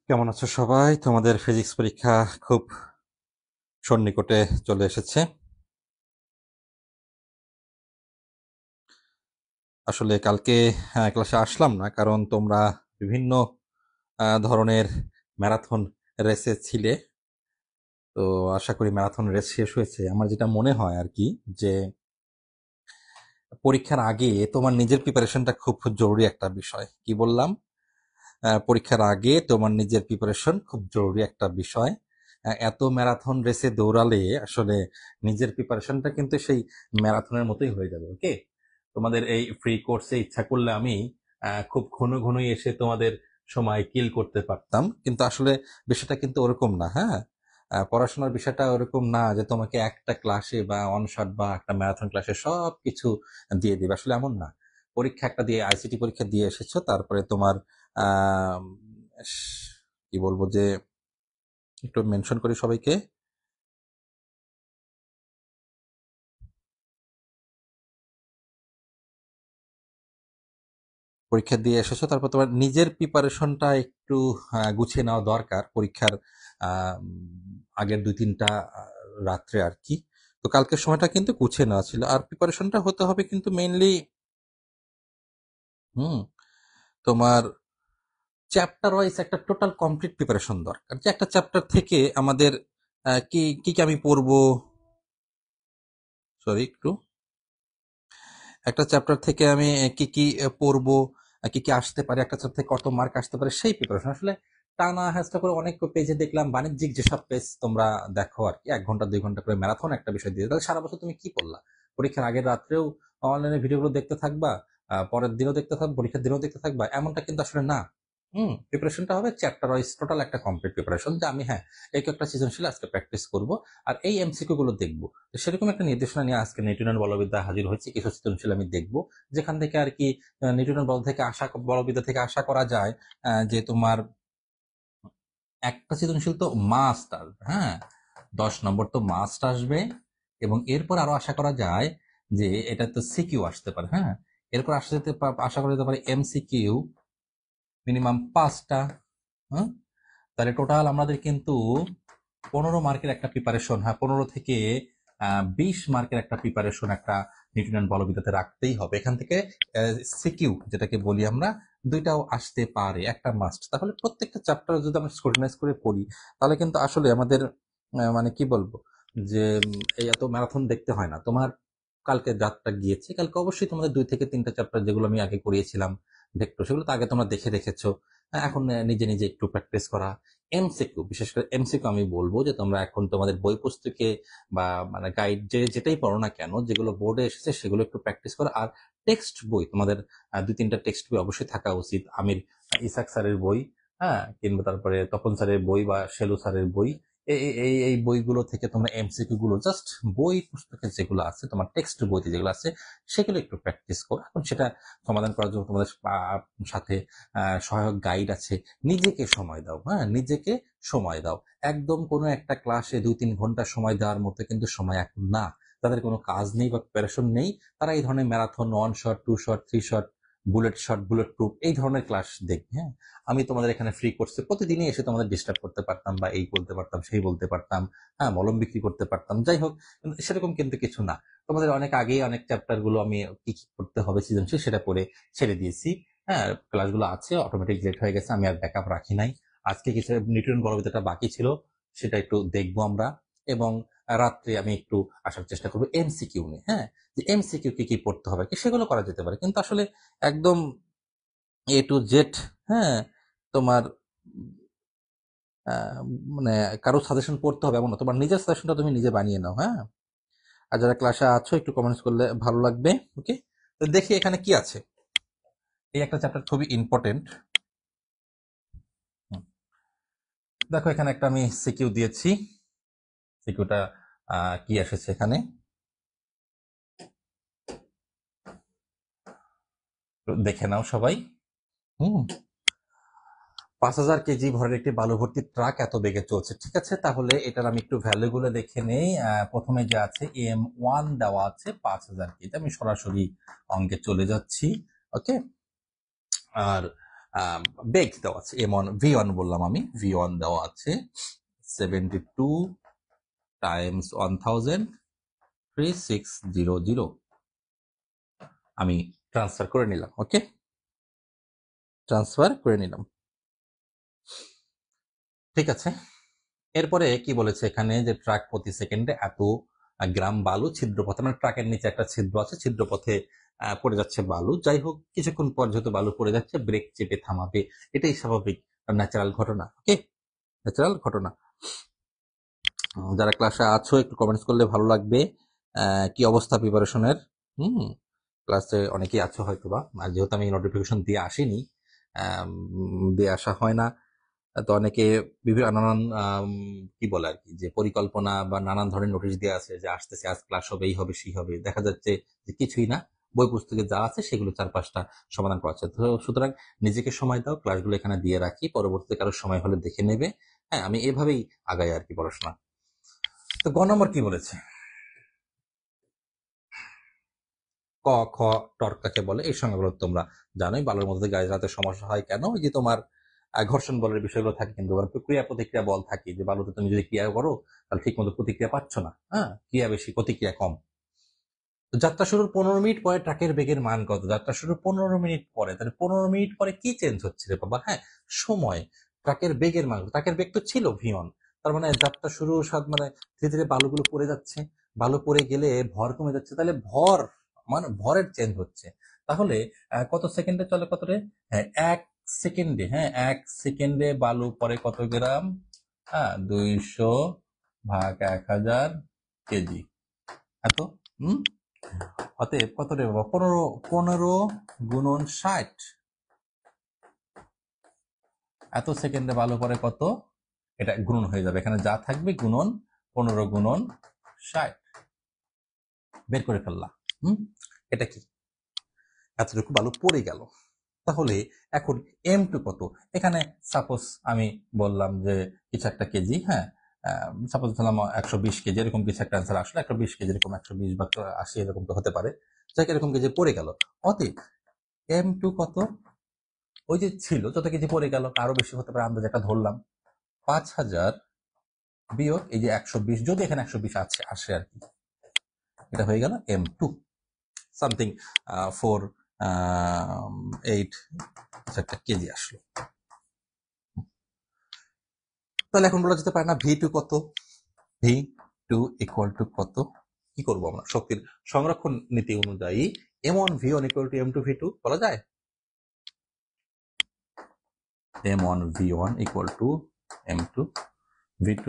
কেমন আছো সবাই? তোমাদের ফিজিক্স পরীক্ষা খুব সন্নিকটে চলে এসেছে। আসলে কালকে ক্লাসে আসলাম না, কারণ তোমরা বিভিন্ন ধরনের ম্যারাথন রেসে ছিলে। তো আশা করি ম্যারাথন রেস শেষ হয়েছে। আমার যেটা মনে হয় আর কি, যে পরীক্ষার আগে তোমার নিজের প্রিপারেশনটা খুব জরুরি একটা বিষয়। কি বললাম? পরীক্ষার আগে তোমার নিজের প্রিপারেশন খুব জরুরি একটা বিষয়। এত ম্যারাথন রেসে দৌড়ালে আসলে নিজের প্রিপারেশনটা কিন্তু সেই ম্যারাথনের মতোই হয়ে যাবে। ওকে, তোমাদের এই ফ্রি কোর্সে ইচ্ছা করলে আমি খুব ঘন ঘনই এসে তোমাদের সময় কিল করতে পারতাম, কিন্তু আসলে বিষয়টা কিন্তু ওরকম না। হ্যাঁ, পড়াশোনার বিষয়টা ওরকম না যে তোমাকে একটা ক্লাসে বা অনশট বা একটা ম্যারাথন ক্লাসে সব কিছু দিয়ে দিবে। আসলে এমন না। পরীক্ষা একটা দিয়ে, আইসিটি পরীক্ষা দিয়ে এসেছো, তারপরে তোমার আম, কি বলবো, যে একটু মেনশন করি সবাইকে। পরীক্ষা দিয়ে এসেছো, তারপর তোমার নিজের প্রিপারেশনটা একটু গুছিয়ে নেওয়া দরকার পরীক্ষার আগের 2-3টা রাত্রে আর কি। তো কালকের সময়টা কিন্তু গুছিয়ে নেওয়া ছিল, আর প্রিপারেশনটা হতে হবে কিন্তু মেইনলি হুম তোমার চ্যাপ্টার ওয়াইজ একটা টোটাল কমপ্লিট প্রিপারেশন দরকার, যে একটা চ্যাপ্টার থেকে আমাদের কি কি কি আমি পড়বো। সরি, একটু একটা চ্যাপ্টার থেকে আমি কি কি পড়বো, কি কি আসতে পারে, একটা চ্যাপ্টার থেকে কত মার্ক আসতে পারে, সেই প্রিপারেশন। আসলে টানা হেঁচড়া করে অনেক পেজে দেখলাম, বাণিজ্যিক যেসব পেজ তোমরা দেখো আর কি, 1 ঘন্টা 2 ঘন্টা করে ম্যারাথন একটা বিষয় দিয়ে, তাহলে সারা বছর তুমি কি করলা? পরীক্ষার আগের রাত্রেও অনলাইনে ভিডিওগুলো দেখতে থাকবা, পরের দিনও দেখতে থাকবা, পরীক্ষার দিনও দেখতে থাকবা, এমনটা কিন্তু আসলে না। প্রিপারেশনটা হবে চ্যাপ্টার ওয়াইজ, টোটাল একটা কমপ্লিট প্রিপারেশন, যে আমি হ্যাঁ এই একটা সৃজনশীল আজকে প্র্যাকটিস করব, আর এই এমসিকিউ গুলো দেখবো। তো সেরকম একটা নির্দেশনা নিয়ে আজকে নিউটনের বলবিদ্যা হাজির হয়েছে। কিছু সৃজনশীল আমি দেখবো, যেখান থেকে আর কি নিউটনের বলবিদ্যা থেকে আশা করা যায় যে তোমার একটা সৃজনশীল তো মাস্ট আসবে। হ্যাঁ, 10 নম্বর তো মাস্ট আসবে, এবং এরপর আরো আশা করা যায় যে এটা তো সিকিউ আসতে পারে। হ্যাঁ, এরপর আশা করা যেতে পারে এমসিকিউ মিনিমাম 5টা। হ্যাঁ, তাহলে টোটাল আমাদের কিন্তু 15 মার্কের একটা প্রিপারেশন, হ্যাঁ 15 থেকে 20 মার্কের একটা প্রিপারেশন একটা নিউটনের বলবিদ্যাতে রাখতেই হবে। এখান থেকে সিকিউ যেটাকে বলি আমরা, দুইটাও আসতে পারে, একটা মাস্ট। তাহলে প্রত্যেকটা চ্যাপ্টার যদি আমরা স্ক্রুটিনাইজ করে পড়ি, তাহলে কিন্তু আসলে আমাদের মানে কি বলবো, যে এই এত ম্যারাথন দেখতে হয় না। তোমার কালকে রাতটা গিয়েছে, কালকে অবশ্যই তোমাদের 2 থেকে 3টা চ্যাপ্টার যেগুলো আমি আগে করিয়েছিলাম ভেক্টর, সেগুলো তো আগে তোমরা দেখে রেখেছো। এখন নিজে নিজে একটু প্র্যাকটিস করা। এমসিকিউ, বিশেষ করে এমসিকিউ আমি বলবো যে তোমরা এখন তোমাদের বই পুস্তকে বা মানে গাইড যেটাই পড়ো না কেন, যেগুলো বোর্ডে এসেছে সেগুলো একটু প্র্যাকটিস করো। আর টেক্সট বই তোমাদের 2-3টা টেক্সট বই অবশ্যই থাকা উচিত। আমির ইসাক স্যারের বই, হ্যাঁ, কিংবা তারপরে তপন স্যারের বই বা শেলু স্যারের বই, এই বইগুলো থেকে তোমরা এমসিকিউ গুলো জাস্ট বই পুস্তকে যেগুলো আছে, তোমার টেক্সট বইতে যেগুলো আছে সেগুলো একটু প্র্যাকটিস করো। এখন সেটা সমাধান করার জন্য তোমাদের সাথে সহায়ক গাইড আছে। নিজেকে সময় দাও, হ্যাঁ নিজেকে সময় দাও। একদম কোনো একটা ক্লাসে 2-3 ঘন্টা সময় দেওয়ার মতো কিন্তু সময় এখন না। তাদের কোনো কাজ নেই বা প্রিপারেশন নেই, তারা এই ধরনের marathon, 1 shot, 2 shot, 3 shot, bullet shot, bullet proof এই ধরনের ক্লাস দেখবে। হ্যাঁ, আমি তোমাদের এখানে ফ্রি কোর্সে প্রতিদিনই এসে তোমাদের ডিস্টার্ব করতে পারতাম, বা এই বলতে পারতাম, সেই বলতে পারতাম, হ্যাঁ মলম বিক্রি করতে পারতাম, যাই হোক, কিন্তু সেরকম কিন্তু কিছু না। তোমাদের অনেক আগেই অনেক চ্যাপ্টার গুলো আমি কি কি করতে হবে সৃজনশীল সেটা পড়ে ছেড়ে দিয়েছি। হ্যাঁ, ক্লাসগুলো আছে, অটোমেটিক লেট হয়ে গেছে, আমি আর ব্যাকআপ রাখি নাই। আজকে কিছু নিউটন বলবিদ্যাটা বাকি ছিল, সেটা একটু দেখবো আমরা। এবং রাত্রে আমি একটু আসার চেষ্টা করবো এমসিকিউ নিয়ে। হ্যাঁ, যে এমসিকিউ কি কি পড়তে হবে কি, সেগুলো করা যেতে পারে, কিন্তু আসলে একদম A to Z, হ্যাঁ তোমার আহ, মানে কারো সাজেশন পড়তে হবে এমন না, তোমার নিজের সাজেশনটা তুমি নিজে বানিয়ে নাও। হ্যাঁ, আর যারা ক্লাসে আছো একটু কমেন্টস করলে ভালো লাগবে। ওকে, তো দেখি এখানে কি আছে। এই একটা চ্যাপ্টার খুবই ইম্পর্টেন্ট। দেখো এখানে একটা আমি সিকিউ দিয়েছি। সিকিউটা কি এসেছে এখানে, দেখে নাও সবাই। হুম, 5,000 কেজি ভরের একটি বালু ভর্তি ট্রাক এত বেগে চলছে। ঠিক আছে, তাহলে এটার আমি একটু ভ্যালুগুলো দেখে নেই। প্রথমে যে আছে M1 দেওয়া আছে 5,000 কেজি, আমি সরাসরি অঙ্কে চলে যাচ্ছি। ওকে, আর বেগ দেওয়া আছে, V1 বললাম আমি, V1 দেওয়া আছে 72 টাইমস 1000 3600। আমি ট্রান্সফার করে নিলাম। ওকে, ট্রান্সফার করে নিলাম। ঠিক আছে, এরপরে কি বলেছে এখানে, যে ট্রাক প্রতি সেকেন্ডে এত গ্রাম বালু ছিদ্রপথে, মানে ট্রাকের নিচে একটা ছিদ্র আছে, ছিদ্রপথে পড়ে যাচ্ছে বালু। যাই হোক, কিছুক্ষণ পর যেহেতু বালু পড়ে যাচ্ছে, ব্রেক চেপে থামাবে, এটাই স্বাভাবিক ন্যাচারাল ঘটনা। ওকে, ন্যাচারাল ঘটনা। যারা ক্লাসে আছো একটু কমেন্টস করলে ভালো লাগবে। কি অবস্থা প্রিপারেশনের? ক্লাসে অনেকেই আছো হয়তোবা, আর যেহেতু আমি নোটিফিকেশন দিয়ে আসিনি, দিয়ে আসা হয় না, তো অনেকে বিভিন্ন নানান কি বলে আর কি, যে পরিকল্পনা বা নানান ধরনের নোটিশ দেওয়া আছে যে আসতেছে, আজ ক্লাস হবে, এই হবে, সেই হবে, দেখা যাচ্ছে যে কিছুই না, বই পুস্তকে যা আছে সেগুলো 4-5টা সমাধান করা আছে। তো সুতরাং নিজেকে সময় দাও, ক্লাসগুলো এখানে দিয়ে রাখি, পরবর্তীতে কারো সময় হলে দেখে নেবে। হ্যাঁ, আমি এভাবেই আগাই আর কি পড়াশোনা। তো গ নম্বর কি বলেছে, ক খ টর্ক কাকে বলে, এই সংজ্ঞাগুলো তোমরা জানোই। বালুর মধ্যে গাড়ি চালাতে সমস্যা হয় কেন? ওই যে তোমার ঘর্ষণ বলের বিষয়গুলো থাকে, কিন্তু ক্রিয়া প্রতিক্রিয়া বল থাকে, যে বালুতে তুমি যদি ক্রিয়া করো তাহলে ঠিক মতো প্রতিক্রিয়া পাচ্ছ না, হ্যাঁ, ক্রিয়া বেশি প্রতিক্রিয়া কম। তো যাত্রা শুরুর 15 মিনিট পরে ট্রাকের বেগের মান কত? যাত্রা শুরুর 15 মিনিট পরে, তাহলে 15 মিনিট পরে কি চেঞ্জ হচ্ছে রে বাবা? হ্যাঁ, সময়। ট্রাকের বেগের মান, ট্রাকের বেগ তো ছিল V1, তার মানে যাত্রা শুরু মানে ধীরে ধীরে বালুগুলো পড়ে যাচ্ছে, বালু পড়ে গেলে ভর কমে যাচ্ছে, তাহলে ভর মানে ভরের চেঞ্জ হচ্ছে। তাহলে কত সেকেন্ডে চলে, কত রে? হ্যাঁ, 1 সেকেন্ডে। হ্যাঁ, 1 সেকেন্ডে বালু পরে কত গ্রাম? হ্যাঁ, 200/1000 কেজি। এত। হম অতএব কত রে বাবা? 15 গুণন 60। এত সেকেন্ডে বালু পরে কত? এটা গুণন হয়ে যাবে, এখানে যা থাকবে গুণন 15 গুণন 60, বের করে ফেললাম। এটা কি? এতটুকু বালু পড়ে গেল। তাহলে এখন M2 কত? এখানে সাপোজ আমি বললাম যে কিছু একটা কেজি, হ্যাঁ, সাপোজ ধরলাম 120 কেজি, এরকম কিছু একটা অ্যান্সার আসলে, 120 কেজি, এরকম 120 বা 80 এরকম তো হতে পারে, যাই এরকম কেজি পড়ে গেল। অতএব M2 কত? ওই যে ছিল যত কেজি পড়ে গেল, আরো বেশি হতে পারে, আন্দাজ একটা ধরলাম, 5000 বিয়োগ এই যে 120, যদি এখানে 120 আসে আর কি, এটা হয়ে গেল M2 সামথিং 4.8 একটা কেজি আসলো। তাহলে এখন বলা যেতে পারে না V2 কত? V2 ইকুয়াল টু কত? কি করবো আমরা? শক্তির সংরক্ষণ নীতি অনুযায়ী M1 V1 equal two M2 V2 বলা যায়। M1 V1 equal two M2 V2,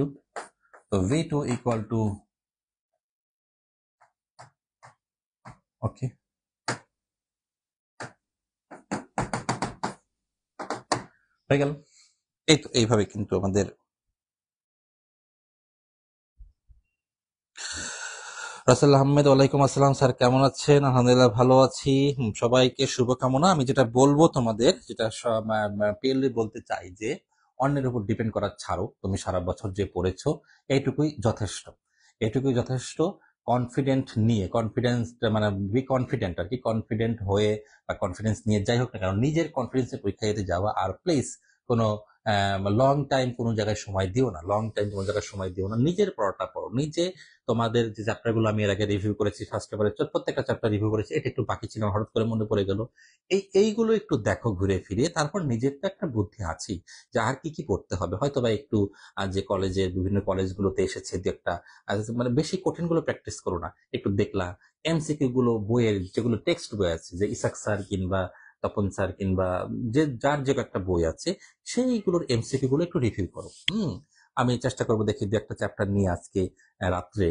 তো V2 ইকুয়াল টু, ওকে, হয়ে গেল। এই তো এইভাবে কিন্তু আমাদের রাসেল আহমেদ, ওয়ালাইকুম আসসালাম স্যার, কেমন আছেন? আলহামদুলিল্লাহ ভালো আছি। সবাইকে শুভকামনা। আমি যেটা বলবো তোমাদের, যেটা ক্লিয়ারলি বলতে চাই, যে অন্যের উপর ডিপেন্ড করা ছাড়ো, তুমি সারা বছর যে পড়েছো এইটুকুই যথেষ্ট, এটুকুই যথেষ্ট। কনফিডেন্ট নিয়ে, কনফিডেন্স মানে বি কনফিডেন্ট আর কি, কনফিডেন্ট হয়ে বা কনফিডেন্স নিয়ে যাই হোক না কেন, নিজের কনফিডেন্সে পরীক্ষা দিতে যাওয়া। আর প্লিজ কোনো লং টাইম কোনো জায়গায় সময় দিও না, লং টাইম কোনো জায়গায় সময় দিও না, নিজের পড়াটা পড়ো নিজে। তোমাদের যে চ্যাপ্টারগুলো আমি এর আগে রিভিউ করেছি, ফার্স্ট পেপারে প্রত্যেকটা চ্যাপ্টার রিভিউ করেছি, এটা একটু বাকি ছিল, হঠাৎ করে মনে পড়ে গেল। এইগুলো একটু দেখো ঘুরে ফিরে, তারপর নিজের তো একটা বুদ্ধি আছেই যে আর কি কি পড়তে হবে। হয়তো বা একটু যে কলেজের বিভিন্ন কলেজগুলোতে এসেছে দু একটা, মানে বেশি কঠিন গুলো প্র্যাকটিস করো না, একটু দেখলা MCQ গুলো, বইয়ের যেগুলো টেক্সট বই আছে, যে ইসাক স্যার কিংবা তপন স্যার কিংবা যে যার যে একটা বই আছে, সেইগুলোর MCQ গুলো একটু রিভিউ করো। আমি চেষ্টা করবো, দেখি দু একটা চ্যাপ্টার নিয়ে আজকে রাত্রে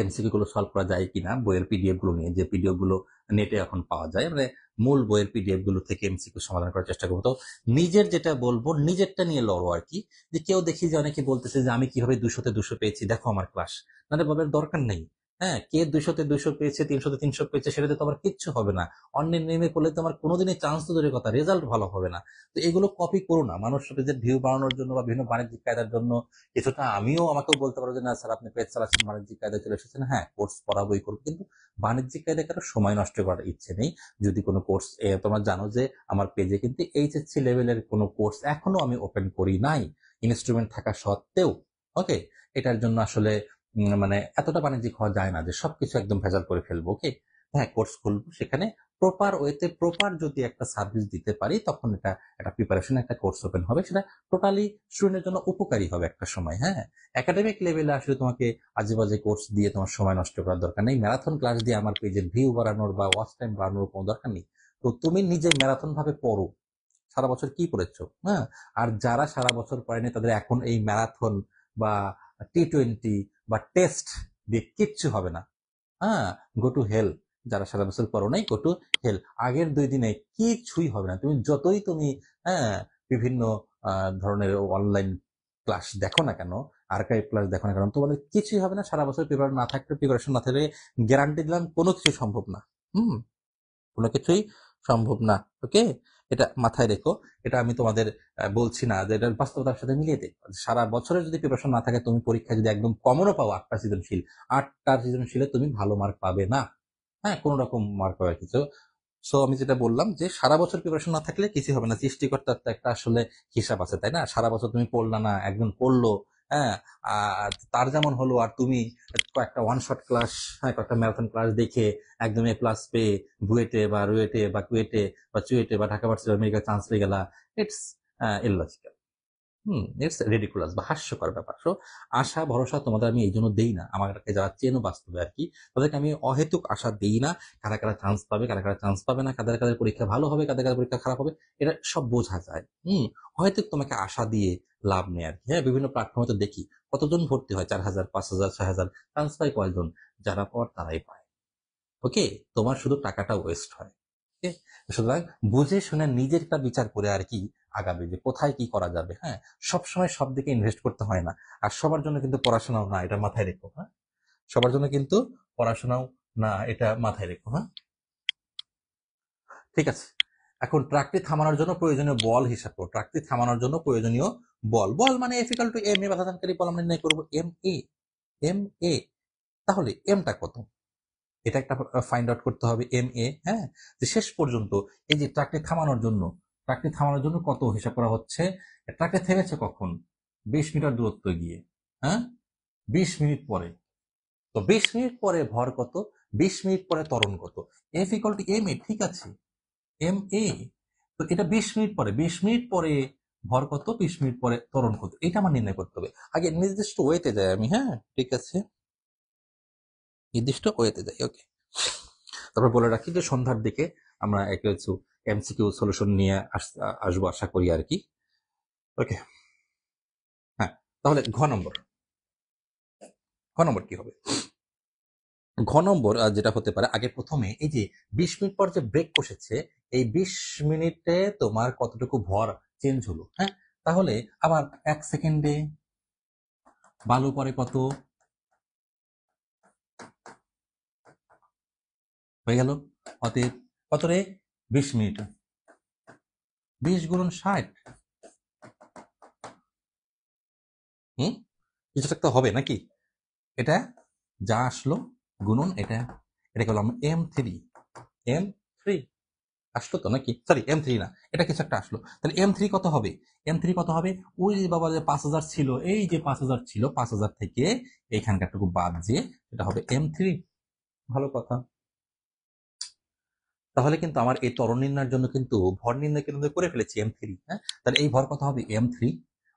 MCQ গুলো সলভ করা যায় কিনা, বইয়ের PDF গুলো নিয়ে, যে PDF গুলো নেটে এখন পাওয়া যায়, মানে মূল বইয়ের PDF গুলো থেকে MCQ সমাধান করার চেষ্টা করবো। তো নিজের যেটা বলবো, নিজেরটা নিয়ে লড়ো আর কি। যে কেউ দেখি যে অনেকে বলতেছে যে আমি কিভাবে 200-তে 200 পেয়েছি, দেখো আমার ক্লাস, না রে বাবার দরকার নেই। হ্যাঁ, কে 200-তে 200 পেয়েছে, 300-তে 300 পেয়েছে, সেটাতে তোমার কিচ্ছু হবে না। অন্যের নেমে করলে তোমার কোনোদিনই চান্স তো দূরের কথা, রেজাল্ট ভালো হবে না। তো এগুলো কপি করো না মানুষ পেজের ভিউ বাড়ানোর জন্য বা বিভিন্ন বাণিজ্যিক কায়দার জন্য। কিছুটা আমিও আমাকেও বলতে পারো যে না স্যার আপনি পেজ চালাচ্ছেন, বাণিজ্যিক কায়দায় চলে এসেছেন, হ্যাঁ কোর্স পড়াবোই করবো, কিন্তু বাণিজ্যিক কায়দায় কারো সময় নষ্ট করার ইচ্ছে নেই। যদি কোনো কোর্স, তোমরা জানো যে আমার পেজে কিন্তু এইচএসসি লেভেলের কোনো কোর্স এখনো আমি ওপেন করি নাই, ইনস্ট্রুমেন্ট থাকা সত্ত্বেও। ওকে, এটার জন্য আসলে মানে এতটা বাণিজ্যিক হওয়া যায় না যে সবকিছু একদম ভেজাল করে ফেলবো। ওকে, হ্যাঁ কোর্স খুলবো, সেখানে প্রপার ওয়েতে প্রপার যদি একটা সার্ভিস দিতে পারি তখন এটা একটা প্রিপারেশন, একটা কোর্স ওপেন হবে, সেটা টোটালি স্টুডেন্টের জন্য উপকারী হবে একটা সময়। হ্যাঁ, একাডেমিক লেভেলে আসলে তোমাকে আজে বাজে কোর্স দিয়ে তোমার সময় নষ্ট করার দরকার নেই, ম্যারাথন ক্লাস দিয়ে আমার পেজের ভিউ বাড়ানোর বা ওয়াচ টাইম বাড়ানোর কোনো দরকার নেই। তো তুমি নিজে ম্যারাথন ভাবে পড়ো, সারা বছর কি করেছো, হ্যাঁ। আর যারা সারা বছর পড়েনি তাদের এখন এই ম্যারাথন বা T20 বা টেস্ট দিয়ে কিচ্ছু হবে না। হ্যাঁ, গো টু হেল। যারা সারা বছর পড়ো নাই, গো টু হেল। আগের 2 দিনে কিছুই হবে না, তুমি যতই তুমি হ্যাঁ বিভিন্ন ধরনের অনলাইন ক্লাস দেখো না কেন, আর্কাইভ ক্লাস দেখো না কেন, তোমাদের কিছুই হবে না। সারা বছর প্রিপারেশন না থাকলে গ্যারান্টি দিলাম কোনো কিছু সম্ভব না। হুম, কোনো কিছুই সম্ভব না। ওকে, এটা মাথায় রেখো। এটা আমি তোমাদের বলছি না, যে এটা বাস্তবতার সাথে মিলিয়ে দেখো। সারা বছরের যদি প্রিপারেশন না থাকে, তুমি পরীক্ষায় যদি একদম কমনও পাও 8টা সৃজনশীল, 8টার সৃজনশীলে তুমি ভালো মার্ক পাবে না। হ্যাঁ, কোন রকম মার্ক পাবে কিছু। সো আমি যেটা বললাম যে সারা বছর প্রিপারেশন না থাকলে কিছু হবে না। সৃষ্টিকর্তার তো একটা আসলে হিসাব আছে, তাই না? সারা বছর তুমি পড়লা না, একজন পড়লো, হ্যাঁ, তার যেমন হলো, আর তুমি কয়েকটা ওয়ান শট ক্লাস, হ্যাঁ কয়েকটা ম্যারাথন ক্লাস দেখে একদম A+ পেয়ে বুয়েটে বা রুয়েটে বা কুয়েটে বা চুয়েটে বা ঢাকা ভার্সিটি আমেরিকা চান্স পেয়ে গেলা। It's illogical. ইটস রেডিকুলাস বা হাস্যকর ব্যাপার। সো আশা ভরসা তোমাদের আমি এই জন্য দেই না, আমাকে যারা চেনো বাস্তবে আর কি, তাদেরকে আমি অহেতুক আশা দেই না। কারা কারা চান্স পাবে, কারা কারা চান্স পাবে না, কাদের কাদের পরীক্ষা ভালো হবে, কাদের কাদের পরীক্ষা খারাপ হবে, এটা সব বোঝা যায়। অহেতুক তোমাকে আশা দিয়ে লাভ নেই আর কি। হ্যাঁ, বিভিন্ন প্ল্যাটফর্মে তো দেখি কতজন ভর্তি হয়, 4,000, 5,000, 6,000, চান্স পায় কয়জন? যারা পাওয়ার তারাই পায়। ওকে, তোমার শুধু টাকাটা ওয়েস্ট হয়। ওকে, সুতরাং বুঝে শুনে নিজের একটা বিচার করে আর কি আগাবে, যে কোথায় কি করা যাবে। হ্যাঁ, সবসময় সব দিকে ইনভেস্ট করতে হয় না। আর সবার জন্য কিন্তু পড়াশোনাও না, এটা মাথায় রেখো। হ্যাঁ, সবার জন্য কিন্তু পড়াশোনাও না, এটা মাথায় রেখো। হ্যাঁ, ঠিক আছে। এখন ট্রাকটি থামানোর জন্য প্রয়োজনীয় বল হিসাব করো। ট্রাকটি থামানোর জন্য প্রয়োজনীয় বল, বল মানে F=ma, বাধাদানকারী বল আমরা নির্ণয় করবো ma। তাহলে এমটা কত, এটা একটা ফাইন্ড আউট করতে হবে। হ্যাঁ, যে শেষ পর্যন্ত এই যে ট্রাকটি থামানোর জন্য কত হিসাব করা হচ্ছে। ট্রাকটি থেমেছে কখন? 20 মিটার দূরত্ব গিয়ে। হ্যাঁ, 20 মিনিট পরে। তো 20 মিনিট পরে ভর কত, 20 মিনিট পরে ত্বরণ কত। F=ma, ঠিক আছে, ma। তো এটা 20 মিনিট পরে ভর কত, 20 মিনিট পরে ত্বরণ কত, এটা আমার নির্ণয় করতে হবে। আগে নির্দিষ্ট ওয়েতে যাই আমি। হ্যাঁ, ঠিক আছে, নির্দিষ্ট ওয়েতে যাই। ওকে, তারপর বলে রাখি যে সন্ধ্যার দিকে আমরা কিছু MCQ সলিউশন নিয়ে আসবো আশা করি আর কি। ওকে, হ্যাঁ, তাহলে ঘ নম্বর কি হবে? ঘ নম্বর যেটা হতে পারে, আগে প্রথমে এই যে 20 মিনিট পর যে ব্রেক কষেছে, এই 20 মিনিটে তোমার কতটুকু ভর চেঞ্জ হলো। হ্যাঁ, তাহলে আবার 1 সেকেন্ডে বালু পরে কত হয়ে গেল। অতএব কত রে, 20 মিনিট, 20 × 60। কিছু একটা হবে নাকি? এটা যা আসলো গুণন এটা, এটা করলাম M3 আসলো তো নাকি, সরি M3 না, এটা কিছু একটা আসলো। তাহলে M3 কত হবে? M3 কত হবে? ওই যে বাবা যে 5,000 ছিল, এই যে 5,000 ছিল, 5,000 থেকে এইখানকারটুকু বাদ দিয়ে এটা হবে M3। ভালো কথা। তাহলে কিন্তু আমার এই ত্বরণ নির্ণয়ের জন্য কিন্তু ভর নির্ণয় কিন্তু করে ফেলেছি M3। হ্যাঁ, তাহলে এই ভর কত হবে? M3।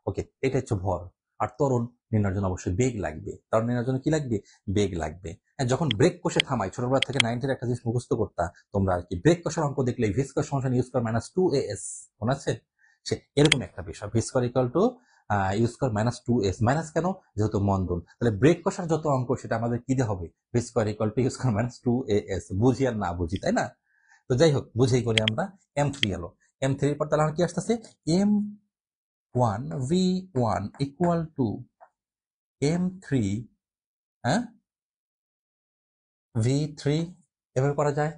ওকে, এটা হচ্ছে ভর। আর ত্বরণ নির্ণয়ের জন্য অবশ্যই বেগ লাগবে। ত্বরণ নির্ণয়ের জন্য কি লাগবে? বেগ লাগবে। হ্যাঁ, যখন ব্রেক কষে থামাই, ছোটবেলা থেকে 9-এর একটা জিনিস মুখস্থ করতা তোমরা আর কি, ব্রেক কষার অঙ্ক দেখলে ভি স্কয়ার সমান U² - 2as, মনে আছে? সে এরকম একটা বিষয়, V square equal to U² - 2s, minus কেন? যেহেতু মন্দন। তাহলে ব্রেক কষার যত অঙ্ক সেটা আমাদের কি দিয়ে হবে? V square equal to U² - 2as, বুঝি আর না বুঝি, তাই না? তো যাই হোক, বুঝেই করি আমরা। M3 এলো। M3 এর পর তাহলে আমার কি আসতেছে? M1V1 ইকুয়াল টু M3, হ্যাঁ, V3 এভাবে করা যায়।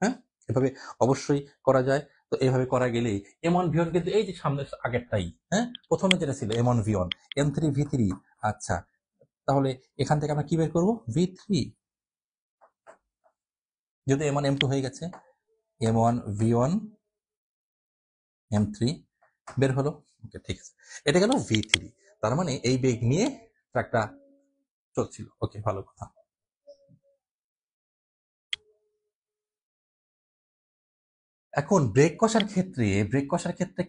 হ্যাঁ, এভাবে অবশ্যই করা যায়। তো এভাবে করা গেলেই M1 V1 কিন্তু এই যে সামনে আগেরটাই, হ্যাঁ, প্রথমে যেটা ছিল M1 V1, M3 V3। আচ্ছা, তাহলে এখান থেকে আমরা কি বের করব? V3, যদি M1 M2 হয়ে গেছে, M1 V1 M3 বের হলো। ওকে, ঠিক আছে, এটা গেল V3। তার মানে এই বেগ নিয়ে ট্রাকটা চলছিল। ওকে, ভালো কথা। এখন ব্রেক কষার ক্ষেত্রে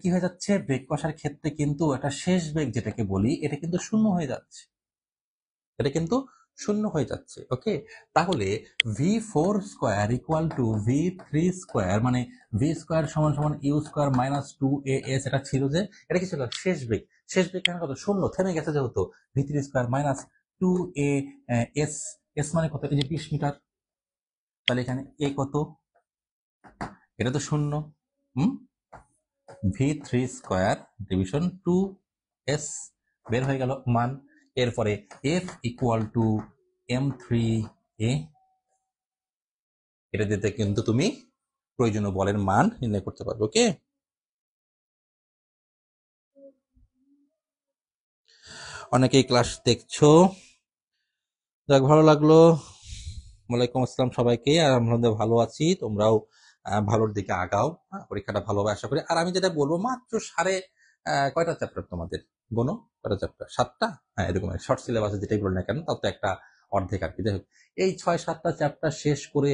কি হয়ে যাচ্ছে? ব্রেক কষার ক্ষেত্রে কিন্তু একটা শেষ বেগ যেটাকে বলি, এটা কিন্তু শূন্য হয়ে যাচ্ছে। এটা কিন্তু শূন্য হয়ে যাচ্ছে। ওকে, তাহলে V4 square equal two V3 square, মানে ভি স্কোয়ার সমান সমান ইউ স্কোয়ার মাইনাস 2as। এটা ছিল যে, এটা কি ছিল? শেষ বেগ। শেষ বেগ কেন? কত? শূন্য, থেমে গেছে যেহেতু। V3 square minus 2as, S মানে কত? এই যে 20 মিটার। তাহলে এখানে এ কত? এটা তো শূন্য। হুম, V3 স্কোয়ার ডিভিশন 2s বের হয়ে গেল মান। এরপরে F ইকুয়াল টু M3a, এটা দিতে কিন্তু তুমি প্রয়োজনীয় বলের মান নির্ণয় করতে পারবে। ওকে, অনেকেই ক্লাস দেখছো, যাক ভালো লাগলো। ওয়ালাইকুম আসসালাম সবাইকে। আর আমরা ভালো আছি, তোমরাও ভালোর দিকে আগাও। পরীক্ষাটা ভালোভাবে আশা করি। আর আমি যেটা বলবো, মাত্র কয়টা চ্যাপ্টার তোমাদের? বোনো, কয়টা চ্যাপ্টার? 7টা। হ্যাঁ, এরকম শর্ট সিলেবাসে যেটাই বল না কেন, তাও তো একটা অর্ধেক আর কি। যাই হোক, এই 6-7টা চ্যাপ্টার শেষ করে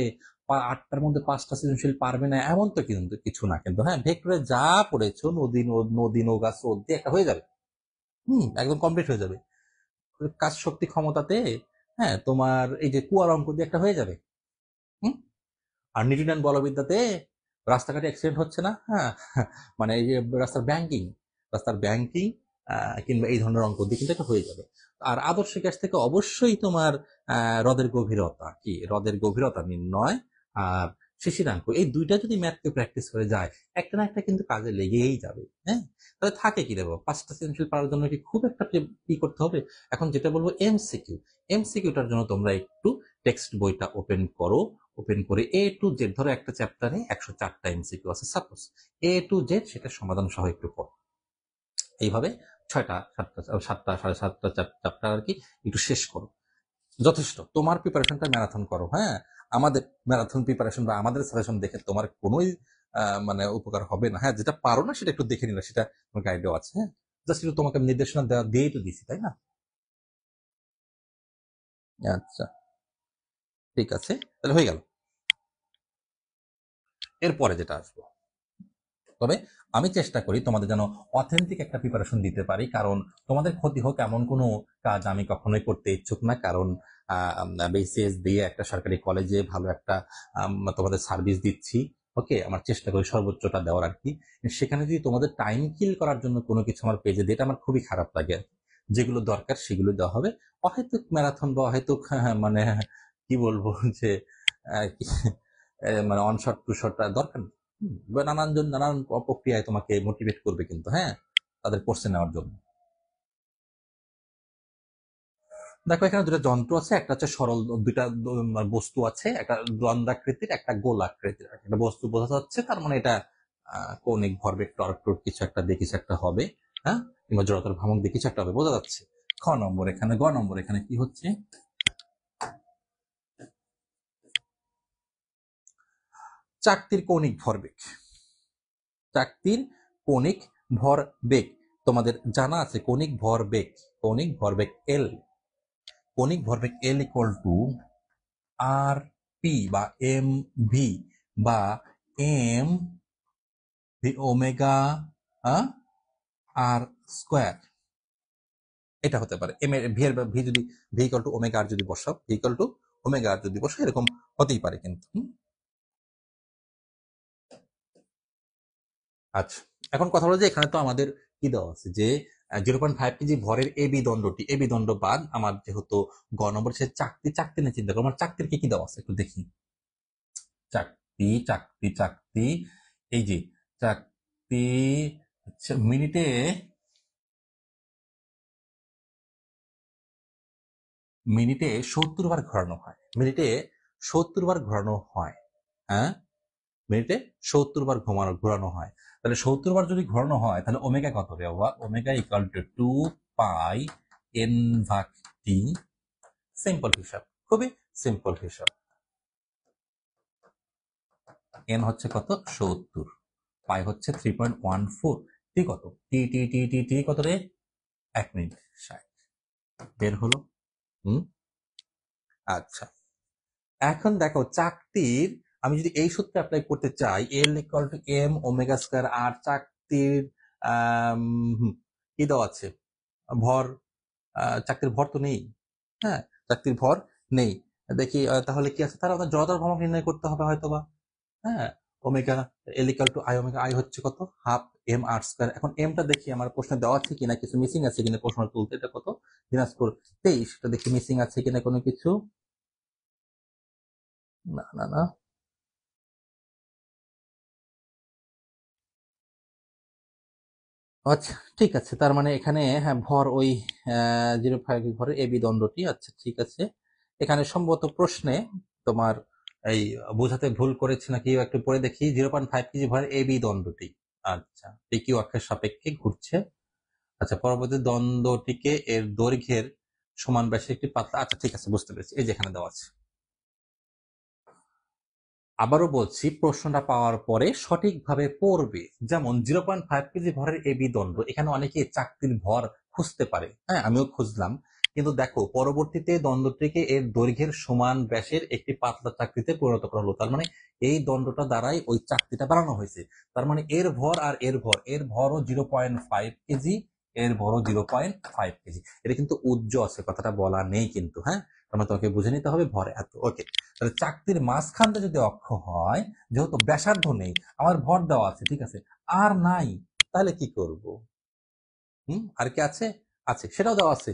8টার মধ্যে 5টা সৃজনশীল পারবে না এমন তো কিন্তু কিছু না। কিন্তু হ্যাঁ, ভেক্টরে যা পড়েছো, নদী নৌকা স্রোত দিয়ে একটা হয়ে যাবে। একদম কমপ্লিট হয়ে যাবে। কাজ শক্তি ক্ষমতাতে, হ্যাঁ, তোমার এই যে কুয়ার অঙ্ক দিয়ে একটা হয়ে যাবে। হুম, আর নিউটন বলবিদ্যাতে রাস্তাঘাটে অ্যাক্সিডেন্ট হচ্ছে না, হ্যাঁ, মানে এই যে রাস্তার ব্যাংকিং কিংবা এই ধরনের অঙ্ক দিয়ে কিন্তু এটা হয়ে যাবে। আর আদর্শ গ্যাস থেকে অবশ্যই তোমার রদের গভীরতা নির্ণয় আর শিশিরাঙ্ক, এই দুইটা যদি ম্যাথকে প্র্যাকটিস করে যায়, একটা না একটা কিন্তু কাজে লেগেই যাবে। হ্যাঁ, তাহলে থাকে কি দেবো? 5টা সেঞ্চুরি পাওয়ার জন্য কি খুব একটা কি করতে হবে? এখন যেটা বলবো এমসিকিউ, এমসিকিউটার জন্য তোমরা একটু টেক্সট বইটা ওপেন করো। ওপেন করে A to Z, ধরো একটা চ্যাপ্টারে 104টা এমসিকিউ আছে সাপোজ, A to Z সেটা সমাধান সহ একটু পড়ো। এইভাবে 6টা 7টা 7:30টা চ্যাপ্টার আর কি একটু শেষ করো। যথেষ্ট। তোমার প্রিপারেশনটা ম্যারাথন করো। হ্যাঁ, আমাদের ম্যারাথন প্রিপারেশন বা আমাদের সাজেশন দেখে তোমার কোনোই মানে উপকার হবে না। হ্যাঁ, যেটা পারো না সেটা একটু দেখে নিলে, সেটা তোমার গাইডেও আছে। হ্যাঁ, জাস্ট একটু তোমাকে নির্দেশনা দেওয়া দিয়েই তো দিছি, তাই না? আচ্ছা, ঠিক আছে, তাহলে হয়ে গেল। এরপরে যেটা আসবো, তবে আমি চেষ্টা করি তোমাদের যেন অথেন্টিক একটা প্রিপারেশন দিতে পারি, কারণ তোমাদের ক্ষতি হোক এমন কোনো কাজ আমি কখনোই করতে ইচ্ছুক না। কারণ বিসিএস দিয়ে একটা সরকারি কলেজে ভালো একটা তোমাদের সার্ভিস দিচ্ছি। ওকে, আমার চেষ্টা করি সর্বোচ্চটা দেওয়ার আর কি। সেখানে যদি তোমাদের টাইম কিল করার জন্য কোনো কিছু আমার পেজে দিয়ে, এটা আমার খুবই খারাপ লাগে। যেগুলো দরকার সেগুলো দেওয়া হবে। অহেতুক ম্যারাথন বা অহেতুক মানে কি বলবো যে মানে অনশট টু শট দরকার নেই। বা নানান প্রক্রিয়ায় তোমাকে মোটিভেট করবে কিন্তু, হ্যাঁ, তাদের কোর্সে নেওয়ার জন্য। দেখো, এখানে দুটো যন্ত্র আছে, একটা হচ্ছে সরল, দুইটা বস্তু আছে, একটা দণ্ডাকৃতির, একটা গোলাকৃতির। একটা বস্তু বোঝা যাচ্ছে, তার মানে এটা কৌণিক ভরবেগ টর্ক কিছু একটা দিয়ে কিছু একটা হবে। হ্যাঁ, কিংবা জড়তার ভ্রামক দিয়ে কিছু একটা হবে, বোঝা যাচ্ছে। গ নম্বর এখানে কি হচ্ছে? চাকতির কৌণিক ভরবেগ। চাকতির কৌণিক ভরবেগ তোমাদের জানা আছে। কৌণিক ভরবেগ এল, কৌণিক ভরবেগ এল ইকুয়াল টু আর পি বা এম ভি বা এম ভি ওমেগা আর স্কোয়ার। এটা হতে পারে। এম এর ভি এর ভি যদি ভি ইকুয়াল টু ওমেগা আর যদি বসাও, ভি ইকুয়াল টু ওমেগা আর যদি বসাও, এরকম হতেই পারে কিন্তু। আচ্ছা, এখন কথা হলো যে এখানে তো আমাদের কি দেওয়া আছে যে 0.5 কেজি ভরের এবি দণ্ড বাদ আমার যেহেতু গ নম্বর সে চাকতি নিয়ে চিন্তা করো। আমার চাকতির কি কি দেওয়া আছে একটু দেখি। চাকতি, এই যে চাকতি, আচ্ছা, মিনিটে 70 বার ঘোরানো হয়। মিনিটে 70 বার ঘোরানো হয়। হ্যাঁ, মিনিটে 70 বার ঘোরানো হয়। তাহলে 70 বার যদি ঘোরানো হয় তাহলে ওমেগা কত রে বাবা? Omega equal to 2 pi N ভাগ টি। সিম্পল হিসাব, খুবই সিম্পল হিসাব। এন হচ্ছে কত? 70, পাই হচ্ছে 3.14, টি কত? টি টি টি টি টি কত রে? 1 মিনিট 60 বের হলো। আচ্ছা, এখন দেখো চাকতির, আমি যদি এই সূত্রে অ্যাপ্লাই করতে চাই, L equal to M omega square, আর চাকতির কি দেওয়া আছে? ভর, চাকতির ভর তো নেই। হ্যাঁ, চাকতির ভর নেই। দেখি তাহলে কি আছে, তাহলে আমাদের জড়তার ভ্রামক নির্ণয় করতে হবে হয়তোবা। হ্যাঁ, omega L equal two I omega, I হচ্ছে কত? Half M R square. এখন এমটা দেখি আমার প্রশ্নে দেওয়া আছে কিনা, কিছু মিসিং আছে কিনা প্রশ্ন তুলতে। এটা কত? দিনাজপুর 23। এটা দেখি মিসিং আছে কিনা কোনো কিছু। না না না, আচ্ছা ঠিক আছে, তার মানে এখানে হ্যাঁ ভর ওই 0.5 ভরের এবি দণ্ডটি। আচ্ছা ঠিক আছে, এখানে সম্ভবত প্রশ্নে তোমার এই বোঝাতে ভুল করেছে নাকি একটু পরে দেখি। 0.5 কেজি ভরের এবি দণ্ডটি, আচ্ছা পিকিউ অক্ষের সাপেক্ষে ঘুরছে। আচ্ছা, পরবর্তী দ্বন্দ্বটিকে এর দৈর্ঘ্যের সমান ব্যাসের একটি পাতলা, আচ্ছা ঠিক আছে বুঝতে পেরেছি, এই যেখানে দেওয়া আছে। আবারও বলছি, প্রশ্নটা পাওয়ার পরে সঠিকভাবে পড়বে। যেমন 0.5 কেজি ভরের এবি দণ্ড, এখানে অনেকে চাকতির ভর খুঁজতে পারে। হ্যাঁ, আমিও খুঁজলাম, কিন্তু দেখো পরবর্তীতে দণ্ডটিকে এর দৈর্ঘ্যের সমান ব্যাসের একটি পাতলা চাকতিতে পরিণত করা হলো। তার মানে এই দণ্ডটা দ্বারাই ওই চাকতিটা বানানো হয়েছে। তার মানে এর ভর আর এর ভরও 0.5 কেজি, এর ভরও 0.5 কেজি। এটা কিন্তু উজ্জ্ব আছে, কথাটা বলা নেই কিন্তু। হ্যাঁ, তার মানে তোমাকে বুঝে নিতে হবে ভর এত। ওকে, তাহলে চাকতির মাঝখানটা যদি অক্ষ হয়, যেহেতু ব্যাসার্ধ নেই, আমার ভর দেওয়া আছে, ঠিক আছে, আর নাই, তাহলে কি করব? আর কি আছে? আছে, সেটাও দেওয়া আছে।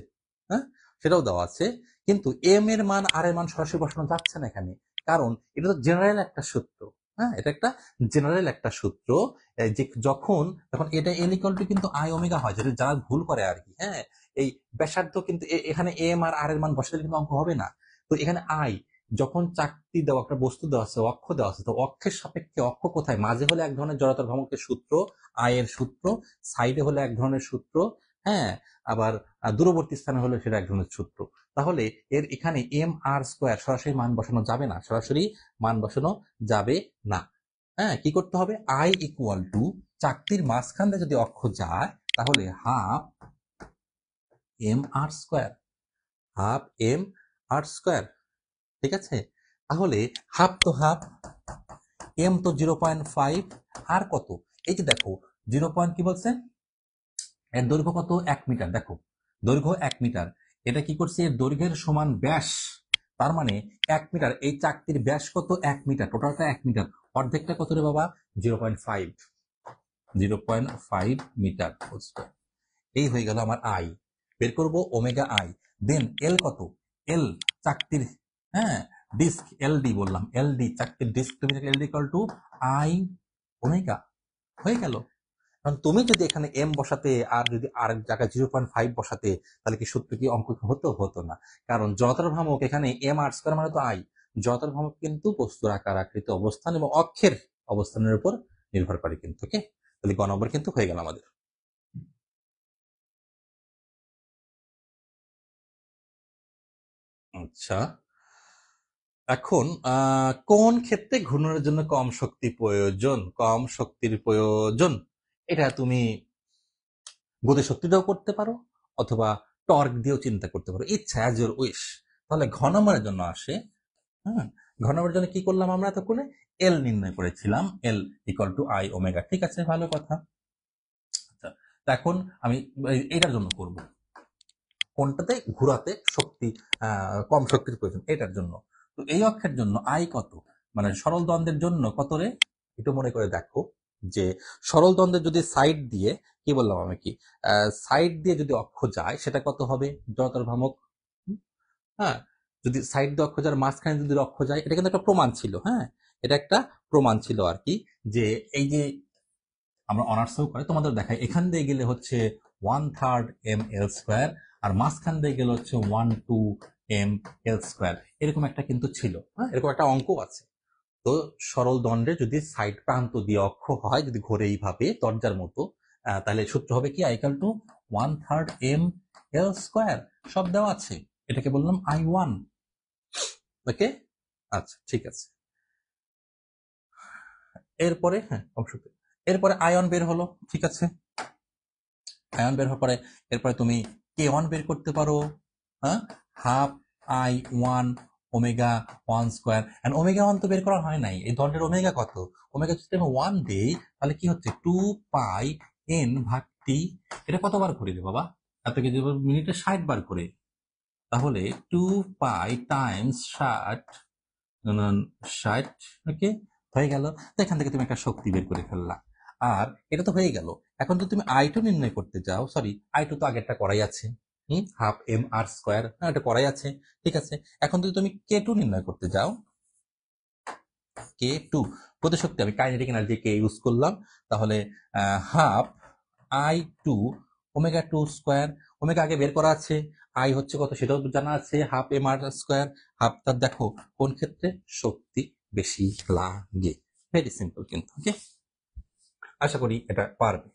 হ্যাঁ, সেটাও দেওয়া আছে, কিন্তু এম এর মান আর এর মান সরাসরি বসানো যাচ্ছে না এখানে, কারণ এটা তো জেনারেল একটা সূত্র। হ্যাঁ, এটা একটা জেনারেল একটা সূত্র। যে যখন তখন এটা এন ইকুয়াল টু কিন্তু আই ওমেগা হয়, যেটা যারা ভুল করে আর কি। হ্যাঁ, এই ব্যাসার্ধ কিন্তু এখানে এম আর আর এর মান বসালে কিন্তু অঙ্ক হবে না। তো এখানে আই, যখন চাকতি দেওয়া একটা বস্তু দেওয়া আছে, অক্ষ দেওয়া আছে, তো অক্ষের সাপেক্ষে অক্ষ কোথায়? মাঝে হলে এক ধরনের জড়তার ভ্রামকের সূত্র, আয়ের সূত্র, সাইডে হলে এক ধরনের সূত্র। হ্যাঁ, আবার দূরবর্তী স্থানে হলে সেটা এক ধরনের সূত্র। তাহলে এর এখানে এম আর স্কোয়ার সরাসরি মান বসানো যাবে না, সরাসরি মান বসানো যাবে না। হ্যাঁ, কি করতে হবে? আই ইকুয়াল টু চাকতির মাঝখান দিয়ে যদি অক্ষ যায়, তাহলে half M R square, half M R square. ঠিক আছে, তাহলে হাফ তো হাফ, এম তো 0.5, আর কত? এই যে দেখো 0. কি বলছে? এর দৈর্ঘ্য কত? 1 মিটার। দেখো দৈর্ঘ্য 1 মিটার, এটা কি করছে? এর দৈর্ঘ্যের সমান ব্যাস, তার মানে 1 মিটার। এই চাকতির ব্যাস কত? 1 মিটার, টোটালটা 1 মিটার, অর্ধেকটা কত রে বাবা? 0.5, 0.5 মিটার। এই হয়ে গেল আমার আই। বের করব ওমেগা আই। দেন এল কত? এল চাকতির, হ্যাঁ ডিস্ক, এলডি বললাম, এলডি চাকতির ডিস্ক, তুমি এলডি ইকুয়াল টু আই ওমেগা। হয়ে গেল। কারণ তুমি যদি এখানে এম বসাতে আর যদি আর জায়গায় 0.5 বসাতে, তাহলে কি সূত্র কি অঙ্ক হতো? হতো না, কারণ জড়তার ভ্রামক এখানে এম আর স্কয়ার মানে তো আই। জড়তার ভ্রামক কিন্তু বস্তুর আকার আকৃতি অবস্থান এবং অক্ষের অবস্থানের উপর নির্ভর করে কিন্তু। ওকে, তাহলে গ নম্বর কিন্তু হয়ে গেল আমাদের। আচ্ছা, এখন কোন ক্ষেত্রে ঘূর্ণনের জন্য কম শক্তি প্রয়োজন? কম শক্তির প্রয়োজন, এটা তুমি গতি শক্তি দিয়েও করতে পারো, অথবা টর্ক দিয়েও চিন্তা করতে পারো, ইচ্ছা, অ্যাজ ইউর উইশ। তাহলে ঘ নম্বরের জন্য আসে। হ্যাঁ, ঘ নম্বরের জন্য কি করলাম আমরা? এতক্ষণে এল নির্ণয় করেছিলাম, এল ইকুয়াল টু আই ওমেগা। ঠিক আছে, ভালো কথা। আচ্ছা, এখন আমি এটার জন্য করব, কোনটাতে ঘোরাতে শক্তি কম শক্তির প্রয়োজন, এটার জন্য। তো এই অক্ষের জন্য আই কত? মানে সরল দ্বন্দ্বের জন্য কত রে? একটু মনে করে দেখো, যে সরল দ্বন্দ্বের যদি সাইড দিয়ে, কি বললাম আমি, কি সাইড দিয়ে যদি অক্ষ যায়, সেটা কত হবে? জড়তার ভ্রামক। হ্যাঁ, যদি সাইড দিয়ে অক্ষ যায়, মাঝখানে যদি অক্ষ যায়, এটা কিন্তু একটা প্রমাণ ছিল। হ্যাঁ, এটা একটা প্রমাণ ছিল আর কি, যে এই যে আমরা অনার্সও করে তোমাদের দেখাই, এখান দিয়ে গেলে হচ্ছে 1/3 এম এল স্কোয়ার, আর মাঝখান দিয়ে গেলে হচ্ছে 1/2 এম এল স্কোয়ার, এরকম একটা কিন্তু ছিল, হ্যাঁ, এরকম একটা অঙ্ক আছে। তো সরল দণ্ডে যদি সাইড প্রান্ত দিয়ে অক্ষ হয়, যদি ঘোরে এইভাবে দরজার মতো, তাহলে সূত্র হবে কি, i = 1/3 এম এল স্কোয়ার। সব দেওয়া আছে, এটাকে বললাম I1। ওকে, আচ্ছা ঠিক আছে। এরপরে হ্যাঁ অংশতে, এরপরে আয়ন বের হলো, ঠিক আছে। আয়ন বের হওয়ার পরে এরপরে তুমি K1 বের করতে পারো, হ্যাঁ, half I1 omega 1 square. And omega 1 তো বের করা হয় নাই, এই দণ্ডের ওমেগা কত, ওমেগা যদি আমি 1 দেই তাহলে কি হচ্ছে 2πn/t। এটা কতবার করে রে বাবা, এত কিছু মিনিটে 60 বার করে, তাহলে 2π টাইমস 60, ওকে, হয়ে গেল। তো এখান থেকে তুমি একটা শক্তি বের করে ফেললা, আর এটা তো হয়ে গেল। এখন যদি তুমি I2 নির্ণয় করতে যাও, সরি I2 তো আগেরটা করাই আছে, হাফ এম আর স্কোয়ার, হ্যাঁ এটা করাই আছে, ঠিক আছে। এখন যদি তুমি K2 নির্ণয় করতে যাও, K2 গতিশক্তি, আমি কাইনেটিক এনার্জি কে ইউজ করলাম, তাহলে half I2 omega 2 square. Omega আগে বের করা আছে, আই হচ্ছে কত সেটাও জানা আছে, হাফ এম আর স্কোয়ার। হাফটা দেখো কোন ক্ষেত্রে শক্তি বেশি লাগে, ভেরি সিম্পল কিন্তু, ওকে, আশা করি এটা পারবে।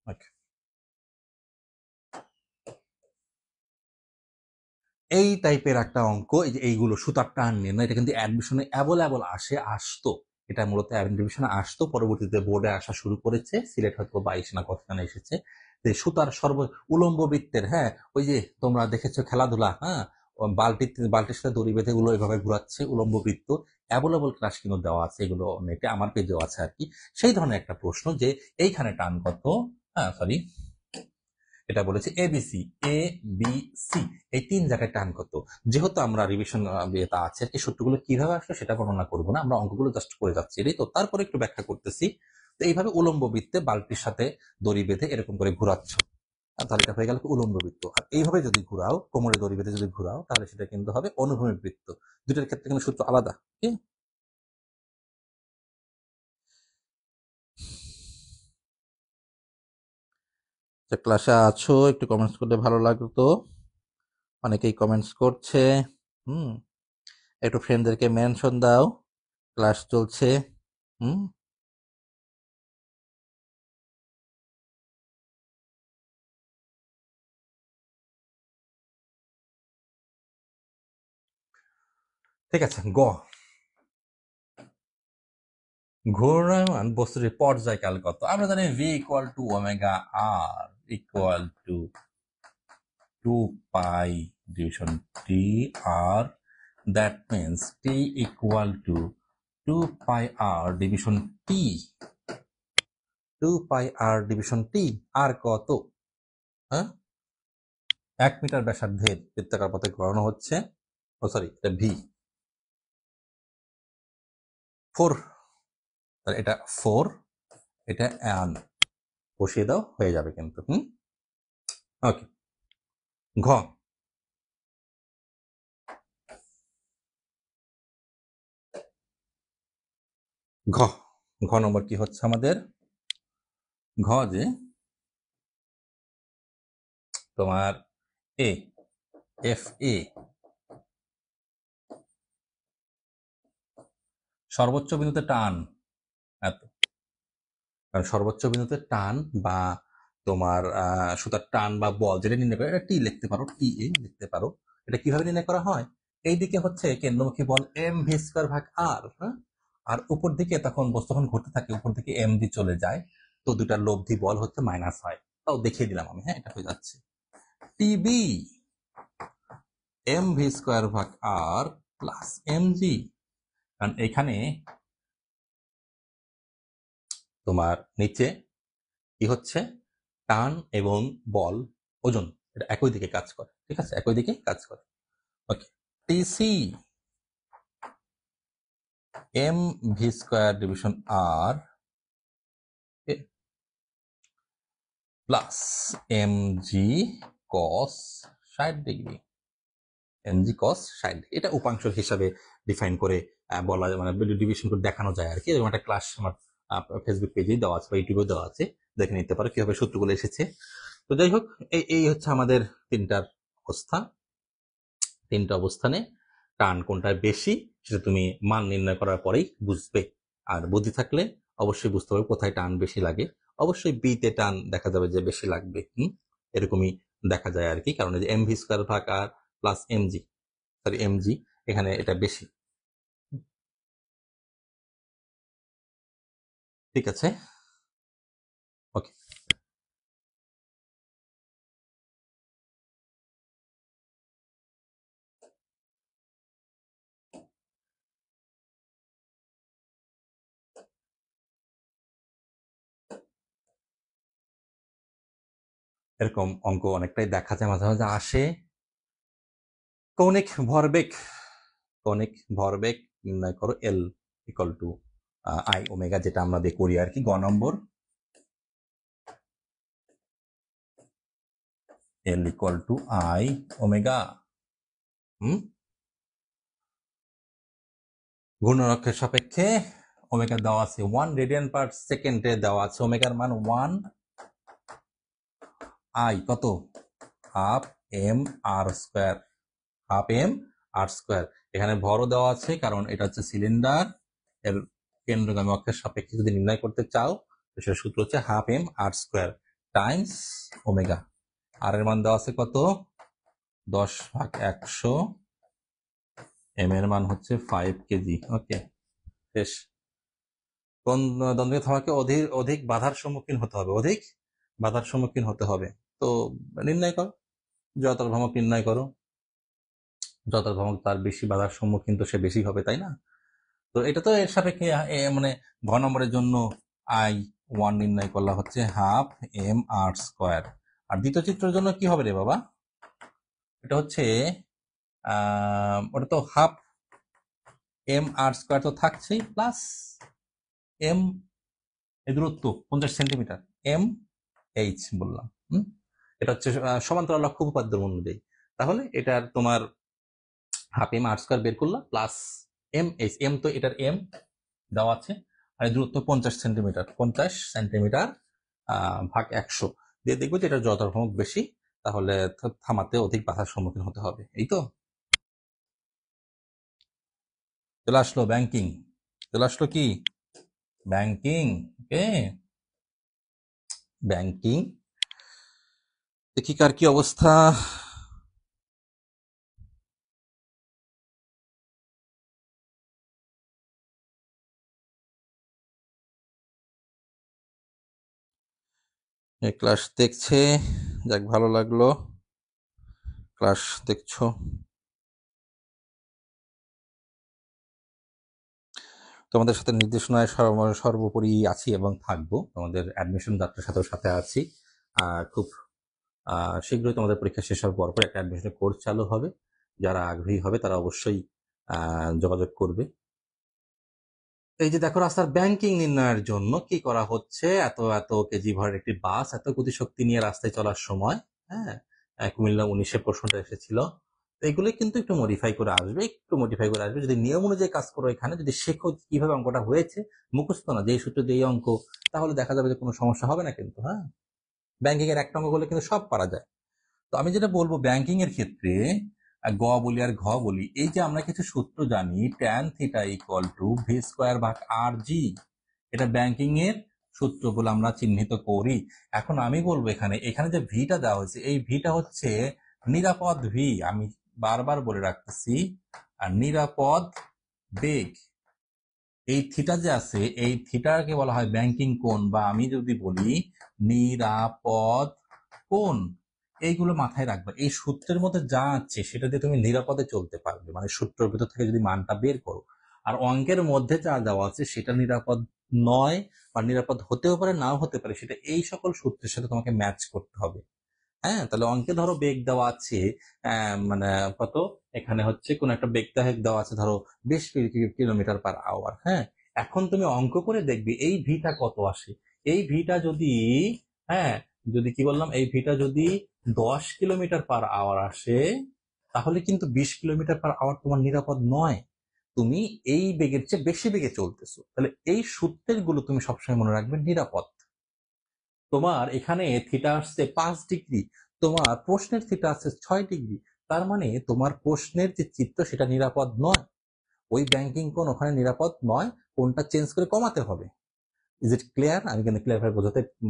ওকে, এই টাইপের একটা অঙ্ক, এই যে এইগুলো সুতার টান নিয়ে না, এটা কিন্তু অ্যাডমিশনে অ্যাভেলেবল আসতো, এটা মূলত অ্যাডমিশনে আসতো, পরবর্তীতে বোর্ডে আসা শুরু করেছে, সিলেট হয়তো 22 না কতখানে এসেছে, যে সুতার উলম্ব বৃত্তের, হ্যাঁ ওই যে তোমরা দেখেছো খেলাধুলা, হ্যাঁ বালতির সাথে দড়ি বেঁধে গুলো এভাবে ঘুরাচ্ছে, উলম্ব বৃত্ত, অ্যাভেলেবল ক্লাস কিন্তু দেওয়া আছে, এগুলো নেটে আমার পেজেও আছে আর কি। সেই ধরনের একটা প্রশ্ন যে এইখানে টান কত, হ্যাঁ সরি এটা বলেছে এবিসি, এ বি সি, এই 3 জায়গায় টান কত। যেহেতু আমরা রিভিশন এটা আছে, এই সূত্রগুলো কিভাবে আসলো সেটা বর্ণনা করবো না, আমরা অঙ্কগুলো জাস্ট করে যাচ্ছি, এটাই তো, তারপরে একটু ব্যাখ্যা করতেছি। তো এইভাবে উলম্ব বৃত্তে বালতির সাথে দড়ি বেঁধে এরকম করে ঘুরাচ্ছ, তাহলে এটা হয়ে গেল উলম্ব বৃত্ত। আর এইভাবে যদি ঘুরাও, কোমরে দড়ি বেঁধে যদি ঘুরাও, তাহলে সেটা কিন্তু হবে অনুভূমিক বৃত্ত। দুটোর ক্ষেত্রে কিন্তু সূত্র আলাদা। ক্লাসে আছো, একটু কমেন্টস করলে ভালো লাগতো, অনেকেই কমেন্টস করছে। হুম, একটু ফ্রেন্ডদেরকে মেনশন দাও, ক্লাস চলছে। হুম, ঠিক আছে। ঘূর্ণায়মান বস্তুর পর্যায়কাল কত? আমরা জানি v = omega r = 2π/t r, that means t = 2πr/t, 2πr/t। আর কত, হ্যাঁ 1 মিটার ব্যাসার্ধের বৃত্তাকার পথে ঘোরানো হচ্ছে, ও সরি এটা v 4, তাহলে এটা 4, এটা বসিয়ে দাও, হয়ে যাবে কিন্তু। ওকে, ঘ ঘ ঘ নম্বর কি হচ্ছে আমাদের, ঘ যে তোমার এ এফ এ সর্বোচ্চ বিন্দুতে টান এত, কারণ সর্বোচ্চ বিন্দুতে টান বা তোমার সুতার টান বা বল যেটা নির্ণয় করে, এটা টি লিখতে পারো, টি এ লিখতে পারো। এটা কিভাবে নির্ণয় করা হয়, এইদিকে হচ্ছে কেন্দ্রমুখী বল mv²/r, হ্যাঁ, আর উপর দিকে তখন বস্তু যখন ঘুরতে থাকে উপর দিকে mv চলে যায়, তো দুটার লব্ধি বল হচ্ছে মাইনাস হয়। তাও দেখিয়ে দিলাম আমি, হ্যাঁ এটা হয়ে যাচ্ছে টিবি mv²/r প্লাস mg, কারণ এখানে তোমার নিচে কি হচ্ছে, টান এবং বল ওজন এটা একই দিকে কাজ করে, ঠিক আছে, একই দিকে কাজ করে। Okay, TC mv²/r plus mg cos 60°, mg cos 60°, এটা উপাংশ হিসাবে ডিফাইন করে বলা যায়, মানে ডিভিশন করে দেখানো যায় আর কি। এরকম একটা ক্লাস আমার ফেসবুক পেজেই দেওয়া আছে বা ইউটিউবেও দেওয়া আছে, দেখে নিতে পারো কিভাবে সূত্রগুলো এসেছে। তো যাই হোক, এই হচ্ছে আমাদের তিনটার অবস্থা। তিনটা অবস্থানে টান কোনটা বেশি সেটা তুমি মান নির্ণয় করার পরেই বুঝবে। আর বুদ্ধি থাকলে অবশ্যই বুঝতে পারবে কোথায় টান বেশি লাগে। অবশ্যই বিতে টান দেখা যাবে যে বেশি লাগবে। এরকমই দেখা যায় আর কি, কারণ এই যে এমভি স্কোয়ার ভাগ আর প্লাস এমজি, এখানে এটা বেশি। ঠিক আছে, ওকে। এরকম অঙ্ক অনেকটাই দেখা যায়, মাঝে মাঝে আসে। কৌণিক ভরবেগ নির্ণয় করো, এল ইকুয়াল টু আই ওমেগা, যেটা আমরা দিয়ে করি আর কি। গ নম্বর, এল ইকুয়াল টু আই ওমেগা। ঘূর্ণরক্ষের সাপেক্ষে ওমেগা দেওয়া আছে 1 রেডিয়ান পার সেকেন্ডে দেওয়া আছে। ওমেগার মান 1, আই কত, half M R square, half M R square. এখানে ভরও দেওয়া আছে, কারণ এটা হচ্ছে সিলিন্ডার। এর কেন্দ্রগামী অক্ষের সাপেক্ষে যদি নির্ণয় করতে চাও, সেটার সূত্র হচ্ছে half M R square Times omega. আর এর মান দেওয়া আছে কত, 10/100। এম এর মান হচ্ছে 5 কেজি। ওকে, শেষ। কোন দ্বন্দ্বে থামাকে অধিক বাধার সম্মুখীন হতে হবে, তো নির্ণয় করো, যতটা ভ্রামক নির্ণয় করো। যতটা ভ্রামক তার বেশি বাধার সম্মুখীন তো সে বেশি হবে, তাই না? তো এটা তো এর সাপেক্ষে মানে ঘ নম্বরের জন্য I1 নির্ণয় করলা হচ্ছে হাফ এম আর স্কোয়ার। আর দ্বিতীয় চিত্রের জন্য কি হবে রে বাবা, এটা হচ্ছে ওটা তো হাফ এম আর স্কোয়ার তো থাকছেই, প্লাস এম এই দূরত্ব 50 সেন্টিমিটার, এম এইচ বললাম। এটা হচ্ছে সমান্তরাল লক্ষ্য উপপাদ্য অনুযায়ী। তাহলে এটার তোমার হাফ এম আর স্কোয়ার বের করলাম, প্লাস এম এইচ, এম তো এটার এম দেওয়া আছে, আর দূরত্ব 50 সেন্টিমিটার ভাগ 100 দিয়ে দেখবো যে এটা যথাসম্ভব বেশি, তাহলে থামাতে অধিক বাধার সম্মুখীন হতে হবে। এই তো চলে আসলো ব্যাংকিং, চলে আসলো কি ব্যাংকিং। ওকে, ব্যাংকিং দেখি কার কি অবস্থা। ক্লাস দেখছে, যাক ভালো লাগলো ক্লাস দেখছো। তোমাদের সাথে নির্দেশনায় সর্বোপরি আছি এবং থাকবো, তোমাদের অ্যাডমিশন যাত্রার সাথে আছি। খুব শীঘ্রই তোমাদের পরীক্ষা শেষ হওয়ার পর একটা অ্যাডমিশনের কোর্স চালু হবে। যারা আগ্রহী হবে তারা অবশ্যই যোগাযোগ করবে। এই যে দেখো, রাস্তার ব্যাংকিং নির্ণয়ের জন্য কি করা হচ্ছে, এত কেজি ভরের একটি বাস এত গতিশক্তি নিয়ে রাস্তায় চলার সময়, হ্যাঁ, কুমিল্লা 19-এ প্রশ্নটা এসেছিল। এগুলো কিন্তু একটু মডিফাই করে আসবে, যদি নিয়ম অনুযায়ী কাজ করো, এখানে যদি শেখো কিভাবে অঙ্কটা হয়েছে, মুখস্থ না, যেই সূত্র দিয়ে অঙ্ক, তাহলে দেখা যাবে যে কোনো সমস্যা হবে না কিন্তু। হ্যাঁ, ব্যাংকিং এর একটা অঙ্ক করলে কিন্তু সব পারা যায়। তো আমি যেটা বলবো, ব্যাংকিং এর ক্ষেত্রে গ বলি আর ঘ বলি, এই যে আমরা কিছু সূত্র জানি, tan theta equal two V square ভাগ আর জি, এটা ব্যাংকিং এর সূত্র বলে আমরা চিহ্নিত করি। এখন আমি বলবো, এখানে যে ভিটা দেওয়া হয়েছে, এই ভিটা হচ্ছে নিরাপদ ভি, আমি বারবার বলে রাখতেছি, আর নিরাপদ বেগ। এই থিটা যে আছে, এই থিটাকে বলা হয় ব্যাংকিং কোণ, বা আমি যদি বলি নিরাপদ কোণ। এইগুলো মাথায় রাখবে, এই সূত্রের মধ্যে যা আছে সেটা দিয়ে তুমি নিরাপদে চলতে পারবে, মানে সূত্রের ভিতর থেকে যদি মানটা বের করো। আর অঙ্কের মধ্যে যা দেওয়া আছে সেটা নিরাপদ নয়, বা নিরাপদ হতেও পারে নাও হতে পারে, সেটা এই সকল সূত্রের সাথে তোমাকে ম্যাচ করতে হবে। হ্যাঁ, তাহলে অঙ্কে ধরো বেগ দেওয়া আছে, মানে কত, এখানে হচ্ছে কোন একটা বেগ দেওয়া আছে ধরো 20 কিলোমিটার পার আওয়ার। হ্যাঁ, এখন তুমি অঙ্ক করে দেখবে এই ভিটা কত আসে। এই ভিটা যদি, হ্যাঁ, যদি কি বললাম, এই ভিটা যদি 10 কিলোমিটার পার আওয়ার আসে, তাহলে কিন্তু 20 কিলোমিটার পার আওয়ার তোমার নিরাপদ নয়, তুমি এই বেগের চেয়ে বেশি বেগে চলতেছো। তাহলে এই সূত্রের গুলো তুমি সবসময় মনে রাখবে, নিরাপদ। তোমার এখানে থিটা আসছে 5 ডিগ্রি, তোমার প্রশ্নের থিটা আছে 6 ডিগ্রি, তার মানে তোমার প্রশ্নের যে চিত্র সেটা নিরাপদ নয়, ওই ব্যাংকিং কোণ ওখানে নিরাপদ নয়, কোনটা চেঞ্জ করে কমাতে হবে। Is it clear? আমি কিন্তু ক্লিয়ার ভাবে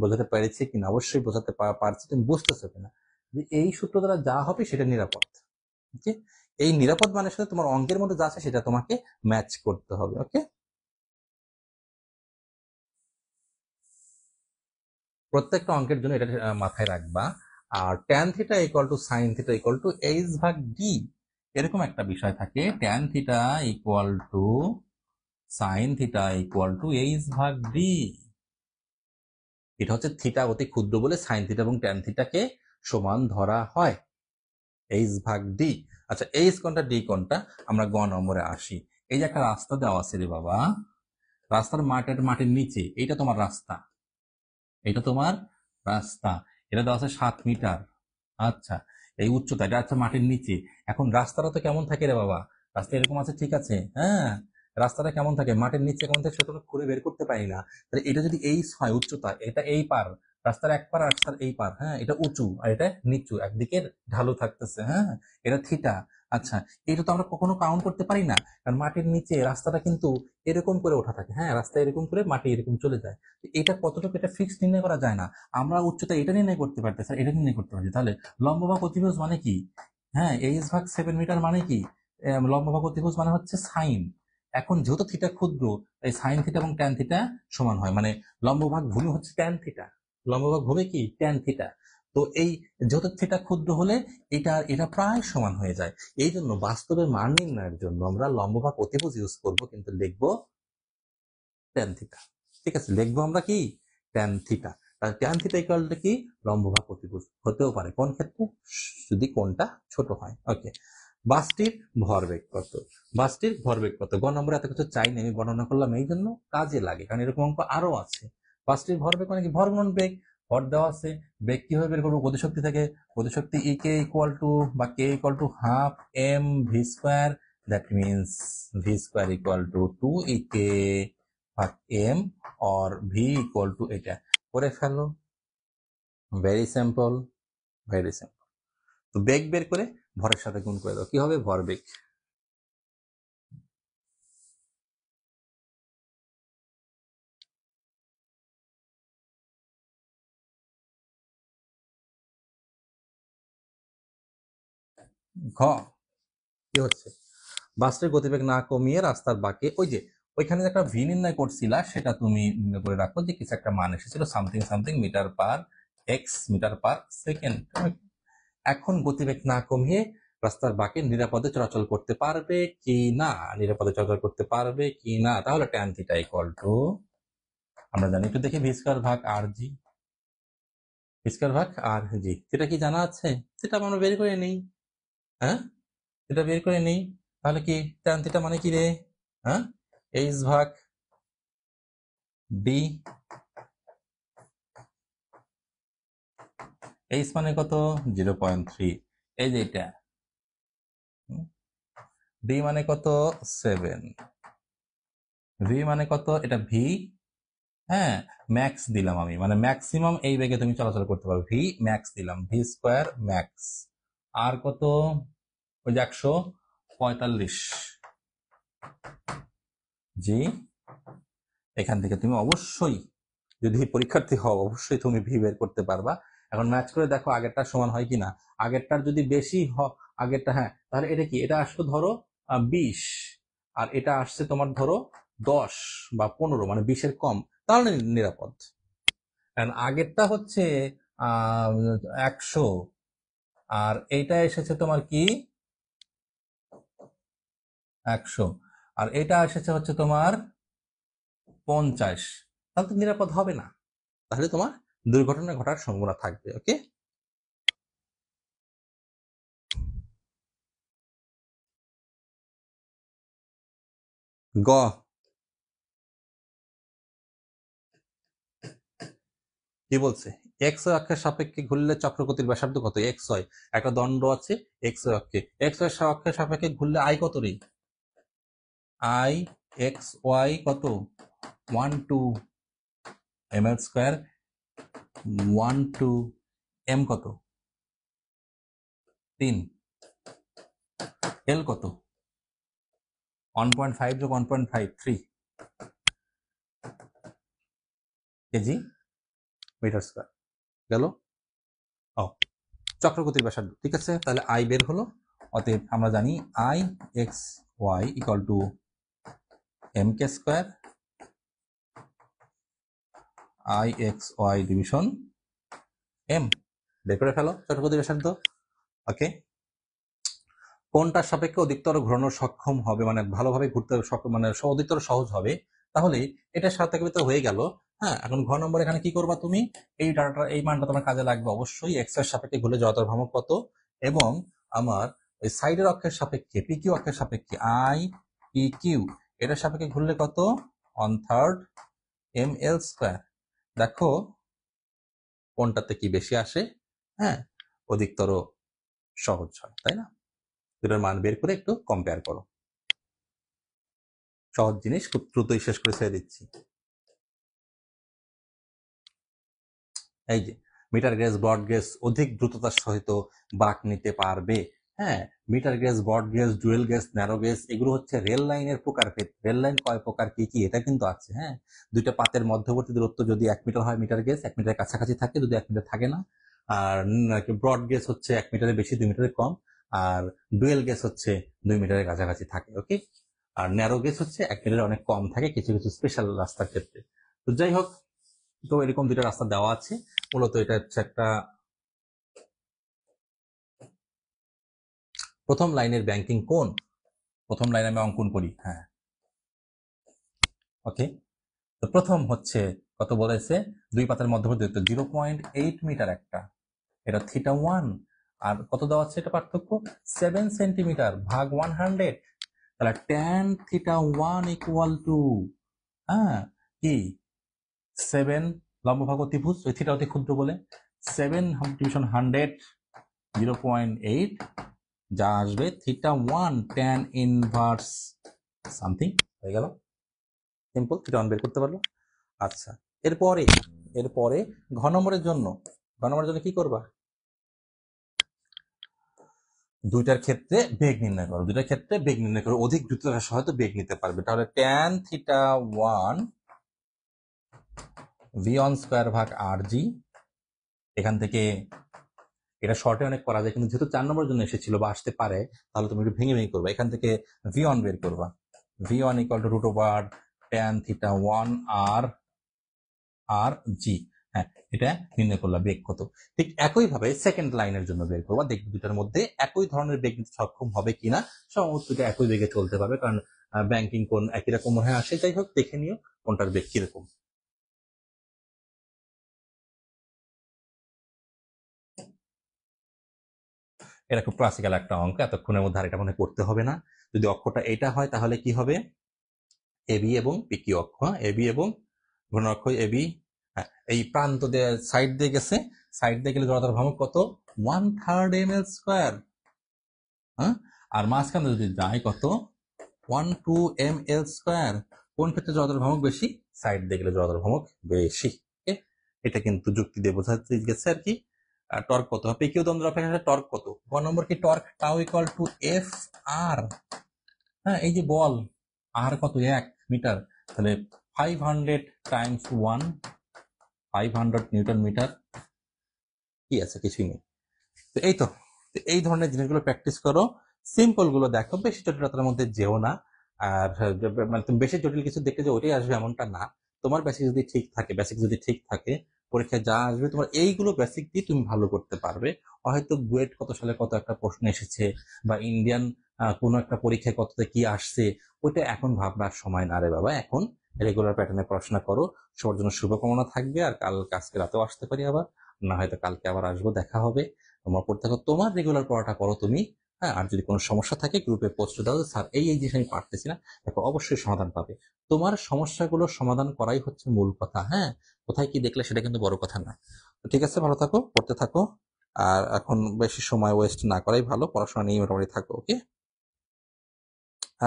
বোঝাতে পেরেছি কিনা, অবশ্যই বোঝাতে পারছি, তুমি বুঝতেছো কিনা যে এই সূত্র দ্বারা যা হবে সেটা নিরাপদ। ওকে, এই নিরাপদ মানের সাথে তোমার অঙ্কের মধ্যে যা আছে সেটা তোমাকে ম্যাচ করতে হবে। ওকে, প্রত্যেকটা অঙ্কের জন্য এটা মাথায় রাখবা। আর tan theta equal to sine theta equal to H ভাগ ডি, এরকম একটা বিষয় থাকে। Tan theta equal to sine theta equal to H ভাগ ডি। এটা হচ্ছে থিটা অতি ক্ষুদ্র বলে সাইন থিটা এবং ট্যান থিটাকে সমান ধরা হয়, এইচ ভাগ ডি। আচ্ছা, এইচ কোনটা ডি কোনটা, আমরা গ নম্বরে আসি। এই যে একটা রাস্তা দেওয়া আছে রে বাবা, রাস্তার মাটির নিচে, এইটা তোমার রাস্তা, এটা তোমার রাস্তা, এটা দেওয়া আছে 7 মিটার। আচ্ছা, এই উচ্চতা এটা আছে মাটির নিচে। এখন রাস্তাটা তো কেমন থাকে রে বাবা, রাস্তা এরকম আছে, ঠিক আছে, হ্যাঁ, রাস্তাটা কেমন থাকে, মাটির নিচে কেমন থাকে সেটা তো খুঁড়ে বের করতে পারি না। তাহলে এটা যদি এই হয় উচ্চতা, এটা এই পার, রাস্তার এক পার, রাস্তার এই পার, হ্যাঁ, এটা উঁচু আর এটা নিচু, একদিকে ঢালু থাকতেছে, হ্যাঁ, এটা থিটা। আচ্ছা, এটা তো আমরা কখনো কাউন্ট করতে পারি না, কারণ মাটির নিচে রাস্তাটা কিন্তু এরকম করে ওঠা থাকে, হ্যাঁ, রাস্তা এরকম করে মাটি এরকম চলে যায়। এটা কতটুকু, এটা ফিক্সড নির্ণয় করা যায় না। আমরা উচ্চতা এটা নির্ণয় করতে পারতেছি, এটা নির্ণয় করতে পারছি। তাহলে লম্ব ভাগ অতিভুজ মানে কি, হ্যাঁ, এইচ ভাগ 7 মিটার মানে কি, লম্ব ভাগ অতিভুজ মানে হচ্ছে সাইন। এখন যেহেতু থিটা ক্ষুদ্র, এই সাইন থিটা এবং ট্যান থিটা সমান হয়, মানে লম্ব ভাগ ভূমি হচ্ছে ট্যান থিটা, লম্ব ভাগ ভূমি কি ট্যান থিটা। তো এই যেহেতু থিটা ক্ষুদ্র হলে এটা এটা প্রায় সমান হয়ে যায়। এই জন্য বাস্তবের মান নির্ণয়ের জন্য আমরা লম্ব ভাগ অতিভুজ ইউজ করবো, কিন্তু লিখবো ট্যান থিটা। ঠিক আছে, লিখবো আমরা কি ট্যান থিটা। তাহলে ট্যান থিটা ইকুয়ালটা কি লম্ব ভাগ অতিভুজ হতেও পারে, কোন ক্ষেত্রে, যদি কোনটা ছোট হয়। ওকে, বাসটির ভরবেগ কত, বাসটির ভরবেগ কত, গ নম্বরে এত কিছু চাই না, আমি বর্ণনা করলাম এই জন্য কাজে লাগে, কারণ এরকম অঙ্ক আরো আছে। বাসটির ভরবেগ মানে কি, ভর গুণন বেগ, ভর দেওয়া আছে, বেগ কিভাবে বের করবো, গতিশক্তি থেকে, গতিশক্তি ই কে ইকুয়াল টু বা K equal to half M V square, that means V square equal to 2 E K ভাগ M, or V equal to এটা করে ফেলো। Very simple, very simple. তো বেগ বের করে ভরের সাথে গুণ করে দাও, কি হবে, ভর বেগ। ঘ কি হচ্ছে, বাসটির গতিবেগ না কমিয়ে রাস্তার বাঁকে, ওই যে ওইখানে যে একটা ভি নির্ণয় করছিলা সেটা তুমি নির্ণয় করে রাখো, যে কিছু একটা মান এসেছিল something something metre per x metre per second. এখন গতিবেগ না কমিয়ে রাস্তার বাঁকে নিরাপদে চলাচল করতে পারবে কি না, নিরাপদে চলাচল করতে পারবে কি না, তাহলে ট্যান থিটা ইকুয়াল টু, আমরা জানি, একটু দেখি, ভি স্কয়ার ভাগ আর জি, ভি স্কয়ার ভাগ আর জি, সেটা কি জানা আছে, সেটা আমরা বের করে নেই, হ্যাঁ, এটা বের করে নেই। তাহলে কি ট্যান থিটা মানে কি রে, হ্যাঁ, এইচ ভাগ ডি, এইচ মানে কত 0.3, এই যে এটা, ডি মানে কত 7, ভি মানে কত, এটা ভি, হ্যাঁ, ম্যাক্স দিলাম আমি, মানে ম্যাক্সিমাম এই বেগে তুমি চলাচল করতে পারো, ভি ম্যাক্স দিলাম, ভি স্কোয়ার ম্যাক্স, আর কত, ওই যে 145 জি। এখান থেকে তুমি অবশ্যই, যদি পরীক্ষার্থী হও, অবশ্যই তুমি ভি বের করতে পারবা। এখন ম্যাচ করে দেখো আগেরটার সমান হয় কিনা, আগেরটার যদি বেশি আগেরটা, হ্যাঁ, তাহলে এটা কি, এটা আসলো ধরো 20, আর এটা আসছে তোমার ধরো 10 বা 15, মানে 20-এর কম, তাহলে নিরাপদ। কারণ আগেরটা হচ্ছে 100, আর এইটা এসেছে তোমার কি 100, আর এটা এসেছে হচ্ছে তোমার 50, তাহলে তো নিরাপদ হবে না, তাহলে তোমার দুর্ঘটনা ঘটার সম্ভাবনা থাকবে। ওকে, গ কি বলছে, এক্স অক্ষের সাপেক্ষে ঘুরলে চক্রগতির ব্যাসার্ধ কত, এক্স হয়, একটা দণ্ড আছে এক্স অক্ষে, এক্স অক্ষের সাপেক্ষে ঘুরলে আই কত রে, আই এক্স ওয়াই কত 1 2 এম এল স্কোয়ার, 1 2 এম কত 3, এল কত 1.5 যোগ 1.5 3 কেজি মিটার স্কয়ার গেল। ও চক্রগতির ব্যাসার্ধ, ঠিক আছে, তাহলে আই বের হলো। অতএব আমরা জানি I x y equal to m k square I x y division m. বের করে ফেলো চক্রগতির ব্যাসার্ধ। ওকে, কোনটার সাপেক্ষে অধিকতর ঘোরানো সক্ষম হবে, মানে ভালোভাবে ঘুরতে মানে অধিকতর সহজ হবে, তাহলে এটার সাথে তো হয়ে গেল। হ্যাঁ, এখন ঘ নম্বর এখানে কি করবা তুমি, এই ডাটাটা এই মানটা তোমার কাজে লাগবে অবশ্যই। এক্স এর সাপেক্ষে ঘুরলে জড়তার ভ্রামক কত, এবং আমার ওই সাইডের অক্ষের সাপেক্ষে পি কিউ অক্ষের সাপেক্ষে আই পি কিউ এটার সাপেক্ষে ঘুরলে কত 1/3 এম এল স্কোয়ার। দেখো কোনটাতে কি বেশি আসে, হ্যাঁ অধিকতর সহজ হয়, তাই না? দুটোর মান বের করে একটু কম্পেয়ার করো। সহজ জিনিস, খুব দ্রুতই শেষ করে ছেড়ে দিচ্ছি। এই যে মিটার গেজ ব্রড গেজ অধিক দ্রুততার সহিত বাঁক নিতে পারবে। হ্যাঁ, metre gauge broad gauge dual gauge narrow gauge এগুলো হচ্ছে রেল লাইনের প্রকারভেদ। রেল লাইন কয় প্রকার কি কি এটা কিন্তু আছে। হ্যাঁ, দুইটা পাতের মধ্যবর্তী দূরত্ব যদি 1 মিটার হয় মিটার গেজ, 1 মিটারের কাছাকাছি থাকে, যদি 1 মিটার থাকে না। আর ব্রড গেজ হচ্ছে 1 মিটারের বেশি 2 মিটারের কম, আর ডুয়েল গেজ হচ্ছে 2 মিটারের কাছাকাছি থাকে। ওকে, আর ন্যারো গেজ হচ্ছে 1 মিটারের অনেক কম থাকে কিছু কিছু স্পেশাল রাস্তার ক্ষেত্রে। তো যাই হোক, তো এরকম দুটো রাস্তা দেওয়া আছে। মূলত এটা হচ্ছে একটা প্রথম লাইনের ব্যাংকিং কোণ, প্রথম লাইন আমি অঙ্কন করি। হ্যাঁ, ওকে, তো প্রথম হচ্ছে কত বলেছে, দুই পাতের মধ্যবর্তী দূরত্ব 0.8 মিটার একটা, এটা θ1, আর কত দেওয়া আছে এটা পার্থক্য 7 সেন্টিমিটার ভাগ 100, তাহলে tan θ1 ইকুয়াল টু হ্যাঁ কি 7 লম্ব ভাগ ত্রিভুজ, ওই থিটা অতি ক্ষুদ্র বলে 7 ডিভিশন 100 0.8, যা আসবে θ1 tan ইনভার্স সামথিং। হয়ে গেল, সিম্পল, θ1 বের করতে পারলো। আচ্ছা, এরপরে ঘ নম্বরের জন্য কি করবা, দুইটার ক্ষেত্রে বেগ নির্ণয় করো, অধিক দ্রুততার সহায়তা বেগ নিতে পারবে। তাহলে tan θ1 v1 স্কয়ার ভাগ rg, এখান থেকে এটা শর্টে অনেক করা যায়, কিন্তু যেহেতু 4 নম্বরের জন্য এসেছিল বা আসতে পারে, তাহলে তুমি একটু ভেঙে করবা। এখান থেকে v1 বের করবা, v1 equal to root over tan θ1 r g. হ্যাঁ, এটা নির্ণয় করলা বেগ কত। ঠিক একইভাবে সেকেন্ড লাইনের জন্য বের করবা, দেখবে দুটার মধ্যে একই ধরনের বেগ নিতে সক্ষম হবে কিনা। সম্ভবত একই বেগে চলতে পারবে, কারণ ব্যাংকিং কোণ একই রকম হয়ে আসে। যাই হোক, দেখে নিও কোনটার বেগ কিরকম। এটা খুব ক্লাসিক্যাল একটা অঙ্ক, এতক্ষণের মধ্যে আর এটা মনে করতে হবে না। যদি অক্ষটা এটা হয় তাহলে কি হবে, এবি এবং পিকিউ অক্ষ, এবি এবং ঘন অক্ষ এবি, এই প্রান্ত দিয়ে সাইড দিয়ে গেছে, সাইড দিয়ে গেলে জড়তার ভ্রামক কত 1/3 ml স্কয়ার। হ্যাঁ, আর মাঝখানে যদি যায় কত 12 ml স্কয়ার। কোন ক্ষেত্রে জড়তার ভ্রামক বেশি, সাইড দিয়ে গেলে জড়তার ভ্রামক বেশি। এটা কিন্তু যুক্তি দিয়ে বোঝাতে গেছে আর কি। টর্ক কত, পিকিউ দ্বন্দ্ব অপেক্ষা টর্ক কত, ক নম্বর কি torque tau equal to F R. হ্যাঁ, এই যে বল আর কত 1 মিটার, তাহলে 500 টাইমস 1, 500 নিউটন মিটার। কি আছে, কিছুই নেই। তো এই ধরনের জিনিসগুলো প্র্যাকটিস করো, সিম্পল গুলো দেখো, বেশি জটিলতার মধ্যে যেও না। আর মানে তুমি বেশি জটিল কিছু দেখে যে ওইটাই আসবে এমনটা না। তোমার বেসিক যদি ঠিক থাকে পরীক্ষায় যা আসবে তোমার এইগুলো বেসিক দিয়ে তুমি ভালো করতে পারবে। হয়তো বুয়েট কত সালে কত একটা প্রশ্ন এসেছে, বা ইন্ডিয়ান কোনো একটা পরীক্ষায় কততে কি আসছে, ওইটা এখন ভাববার সময় না রে বাবা। এখন রেগুলার প্যাটার্নে পড়াশোনা করো। সবার জন্য শুভকামনা থাকবে। আর আজকে রাতেও আসতে পারি আবার, না হয়তো কালকে আবার আসবো, দেখা হবে। তোমরা পড়তে থাকো, তোমার রেগুলার পড়াটা করো তুমি। হ্যাঁ, আর যদি কোনো সমস্যা থাকে গ্রুপে পোস্ট দাও, স্যার এই জিনিস আমি পারতেছি না, দেখো অবশ্যই সমাধান পাবে। তোমার সমস্যাগুলোর সমাধান করাই হচ্ছে মূল কথা। হ্যাঁ, কোথায় কি দেখলে সেটা কিন্তু বড় কথা না। তো ঠিক আছে, ভালো থাকো, পড়তে থাকো। আর এখন বেশি সময় ওয়েস্ট না করাই ভালো, পড়াশোনা নিয়ে মোটামুটি থাকো। ওকে,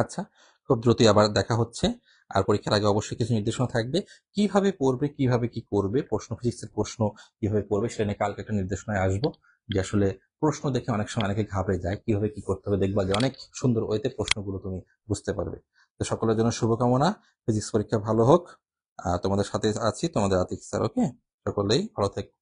আচ্ছা, খুব দ্রুতই আবার দেখা হচ্ছে। আর পরীক্ষার আগে অবশ্যই কিছু নির্দেশনা থাকবে, কিভাবে পড়বে, কিভাবে কি করবে, ফিজিক্সের প্রশ্ন কিভাবে পড়বে সেটা নিয়ে কালকে একটা নির্দেশনায় আসবো, যে আসলে প্রশ্ন দেখে অনেক সময় অনেকে ঘাবড়ে যায়, কিভাবে কি করতে হবে, দেখবা যে অনেক সুন্দর ওয়েতে প্রশ্নগুলো তুমি বুঝতে পারবে। তো সকলের জন্য শুভকামনা, ফিজিক্স পরীক্ষা ভালো হোক। তোমাদের সাথে আছি, তোমাদের আতিক স্যার। ওকে, সকলেই ভালো থেকো।